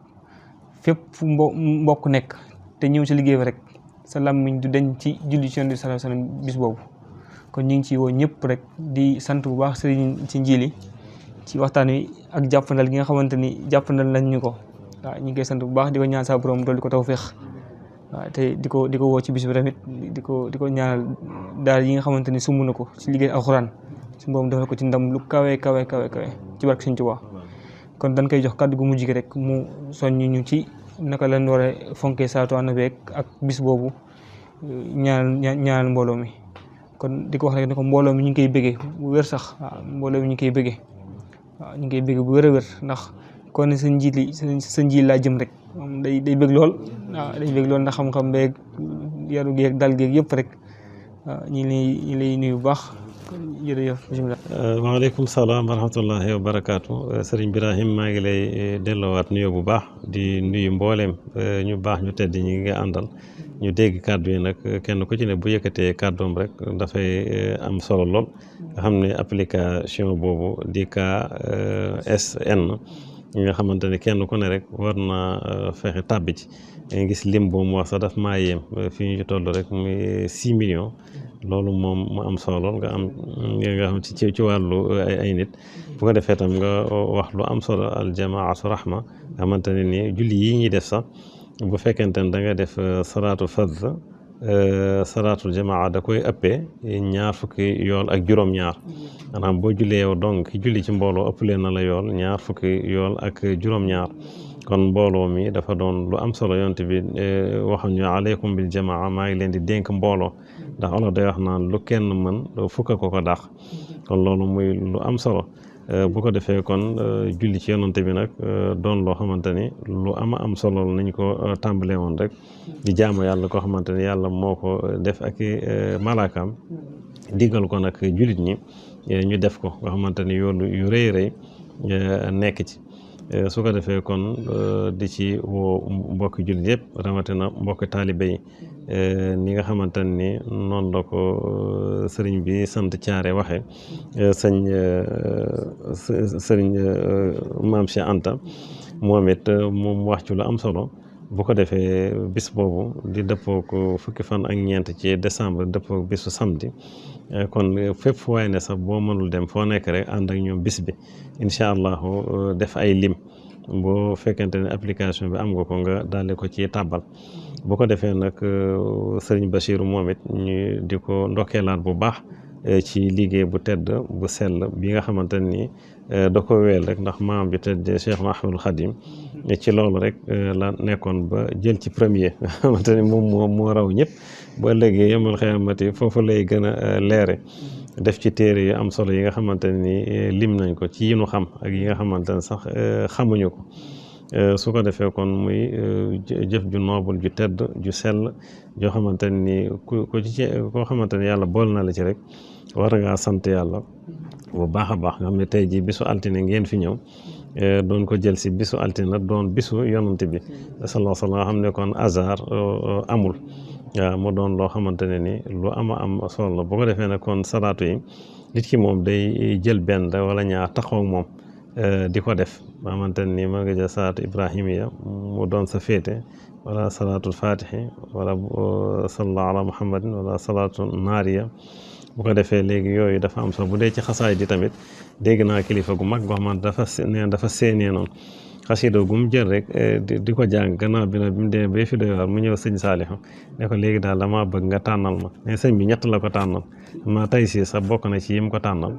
fépp fu mbokk nekk te ñëw sa liggéey ba rek sa lammiñ du dañ ci julli ci yonent bi sallallahu alayhi wa sallam bis boobu kon ñu ngi ci woo ñëpp rek di sant bu baax sëriñ ci njiili ci waxtaan wi ak jàppandal gi nga xamante ni jàppandal nañ ñu ko waaw ñu ngi koy sant bu baax di ko ñaan sa borom dool di ko tawfeex waaw te di ko woo ci bis bi tamit di ko ñaanal daal yi nga xamante ni sumb na ko ci liggéey alxuraan su borom defal ko ci ndam lu kawe ci barke Sëriñ Tuubaa kon dañ koy jox kàddu gu mujj gi rek mu soññ ñu ci naka lañ war a fonkee salaatu ala nabi ak bis boobu ñaanal mbooloo mi kon di ko wax rek ne ko mbooloo mi ñu ngi koy bëggee bu wér sax waaw mbooloo mi ñu ngi koy bëggee waaw ñu ngi koy bëggee bu wér a wér ndax kon ne sa njiit laa jëm rek moom day bëgg lool waaw day bëgg lool ndax xam-xam beeg yaru geeg dal geeg yëpp rek waaw ñu lay nuyu bu baax jërëjëf bisimilah. waaleykum salaam wa rahmatullahi wa barakaatu sëriñ Birahim maa ngi lay delloowaat nuyoo bu baax di nuyu mbooleem ñu baax ñu tedd ñi nga àndal ñu dégg kàddu yi nag kenn ku ci ne bu yëkkatee kàddoom rek dafay am solo lool nga xam ne application boobu di KSN ñi nga xamante ne kenn ku ne rek war na fexe tàbbi ci nga gis lim boobu mu wax sax daf maa yéem fi ñu toll rek muy 6 millions loolu moom mu am solo lool nga xam ci wàllu ay nit bu ko defee tam nga wax lu am solo al jamaatu rahma nga xamante ne ni julli yi ñuy def sax bu fekkente ne da nga def salaatu fard salaatul jamaa da koy ëppee 2 fukki yool ak juróom-ñaar maanaam boo jullee yow donc ki julli ci mbooloo ëppalee na la yool 2 fukki yool ak juróom-ñaar kon mbooloo mi dafa doon lu am solo yonent bi waxam ñu aleykum bil jamaa maa ngi leen di dénk mbooloo ndax olof day wax naan lu kenn mën fukk ko dàq kon loolu muy lu am solo bu ko defee kon julli ci yonante bi nag doon loo xamante ni lu am solo nañ ko tàmbalee woon rek di jaamu yàlla koo xamante ni yàlla moo ko def ak malaakaam diggal ko nag jullit ñi ñu def ko nga xamante ni yoolu yu rëy nekk ci su ko defee kon di ci woo mbokki jullit yëpp rawatina mbokki taalibe yi ni nga xamante ni noonu la ko sëriñ bi sant Thiaré waxe sëriñ Maam Cheikh Anta moom it moom wax ci lu am solo bu ko defee bis boobu di dëppoo ko fukki fan ak ñeent ci décembre dëppoo bisu samedi kon fépp fu waay ne sax boo mënul dem foo nekk rek ànd ak ñoom bis bi incha allahu def ay lim boo fekkente ne application bi am nga ko nga daale ko ci tàbbal bu ko defee nag sëriñ Bachirou moom it ñu di ko ndokkeelaat bu baax ci liggéey bu tedd bu sell bi nga xamante ni da ko weel rek ndax maam bi tedd Cheikh Ahmadul Khadim ci loolu rek la nekkoon ba jël ci premier nga xamante ni moom moo raw ñëpp ba ëllëgee yemal xiyaamati foofu lay gën a leere def ci téere yu am solo yi nga xamante ni lim nañ ko ci yi nu xam ak yi nga xamante ne sax xamuñu ko su ko defee kon muy jëf ju noobul ju tedd ju sell joo xamante ni koo xamante ni yàlla bool na la ci rek war ngaa sant yàlla bu baax a baax nga xam ne tey jii bisu altine ngeen fi ñëw doon ko jël si bisu altine doon bisu yonante bi sallallahu alayhi wa sallam nga xam ne kon hasard amul waaw mu doon loo xamante ne ni lu am solo la bu ko defee nag kon salaatu yi nit ki moom day jël benn wala ñaar taxaw moom di ko def ba xamante ne ni ma nga jël salaatu ibrahimiya mu doon sa féete wala salaatul fatihi wala sallallahu ala muhammadin wala salaatu naariya bu ko defee léegi yooyu dafa am solo bu dee ci xasaay di tamit dégg naa kilifa gu mag goo xamante dafa séenee noonu xasida gu mu jël rek di ko jàng gannaaw bi nag bi mu demee ba fi doy waar mu ñëw sëñ Saalihu ne ko léegi daal damaa bëgg nga tànnal ma mais sëñ bi 3 la ko tànnal ma tey si sax bokk na ci yim ko tànnal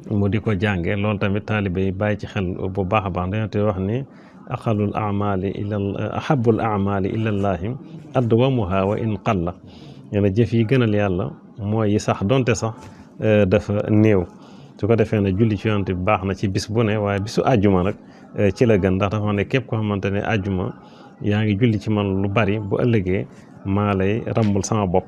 mu di ko jàngee loolu tamit taalibe yi bàyyi ci xel bu baax a baax dañoo te wax ni aqalul amali ahabul amali ilallaahi adwamuha wa in qalla nee na jëf yi gënal yàlla mooy yi sax donte sax dafa néew su ko defee ne julli ci yonent bi baax na ci bis bu ne waaye bisu àjjuma nag ci la gën ndax dafa ne képp koo xamante ne àjjuma yaa ngi julli ci man lu bari bu ëllëgee maa lay rambul sama bopp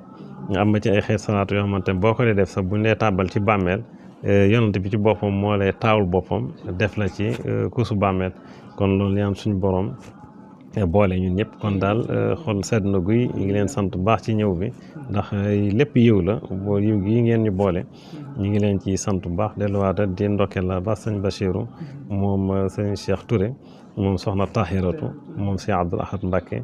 am na ci ay xeet salaatu yoo xamante ne boo ko dee def sax buñ dee tàbbal ci bàmmeel yonent bi ci boppam moo lay taawul boppam def la ci kuusu bàmmeel kon loolu yaan suñu borom boole ñun ñëpp kon daal xol sedd na guy ñu ngi leen sant bu baax ci ñëw bi ndax lépp yiw la boo yiw gi ngeen ñu boole ñu ngi leen ci sant bu baax delluwaat di ndokkeel la ba sëñ Bachirou moom sëñ Cheikh Touré moom soxna Tahiratu moom si Abdoul Ahad Mbacké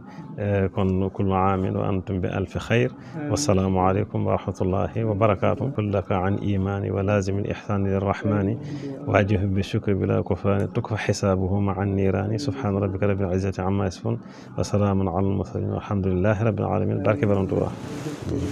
kon kullu aamin wa antum bi alfi xayr wassalaamu aleykum wa rahmatullahi wa barakaatu kullaka an imani wa lazimi l ihsani lirrahmani waajihu bi shukri bila kufrani tukfa xisaabuhu ma an niiraani subhana rabbika rabbil izzati amma yasifun wa salaamun ala al mursalin walhamdulillahi rabbil alamin barke Borom Tuubaa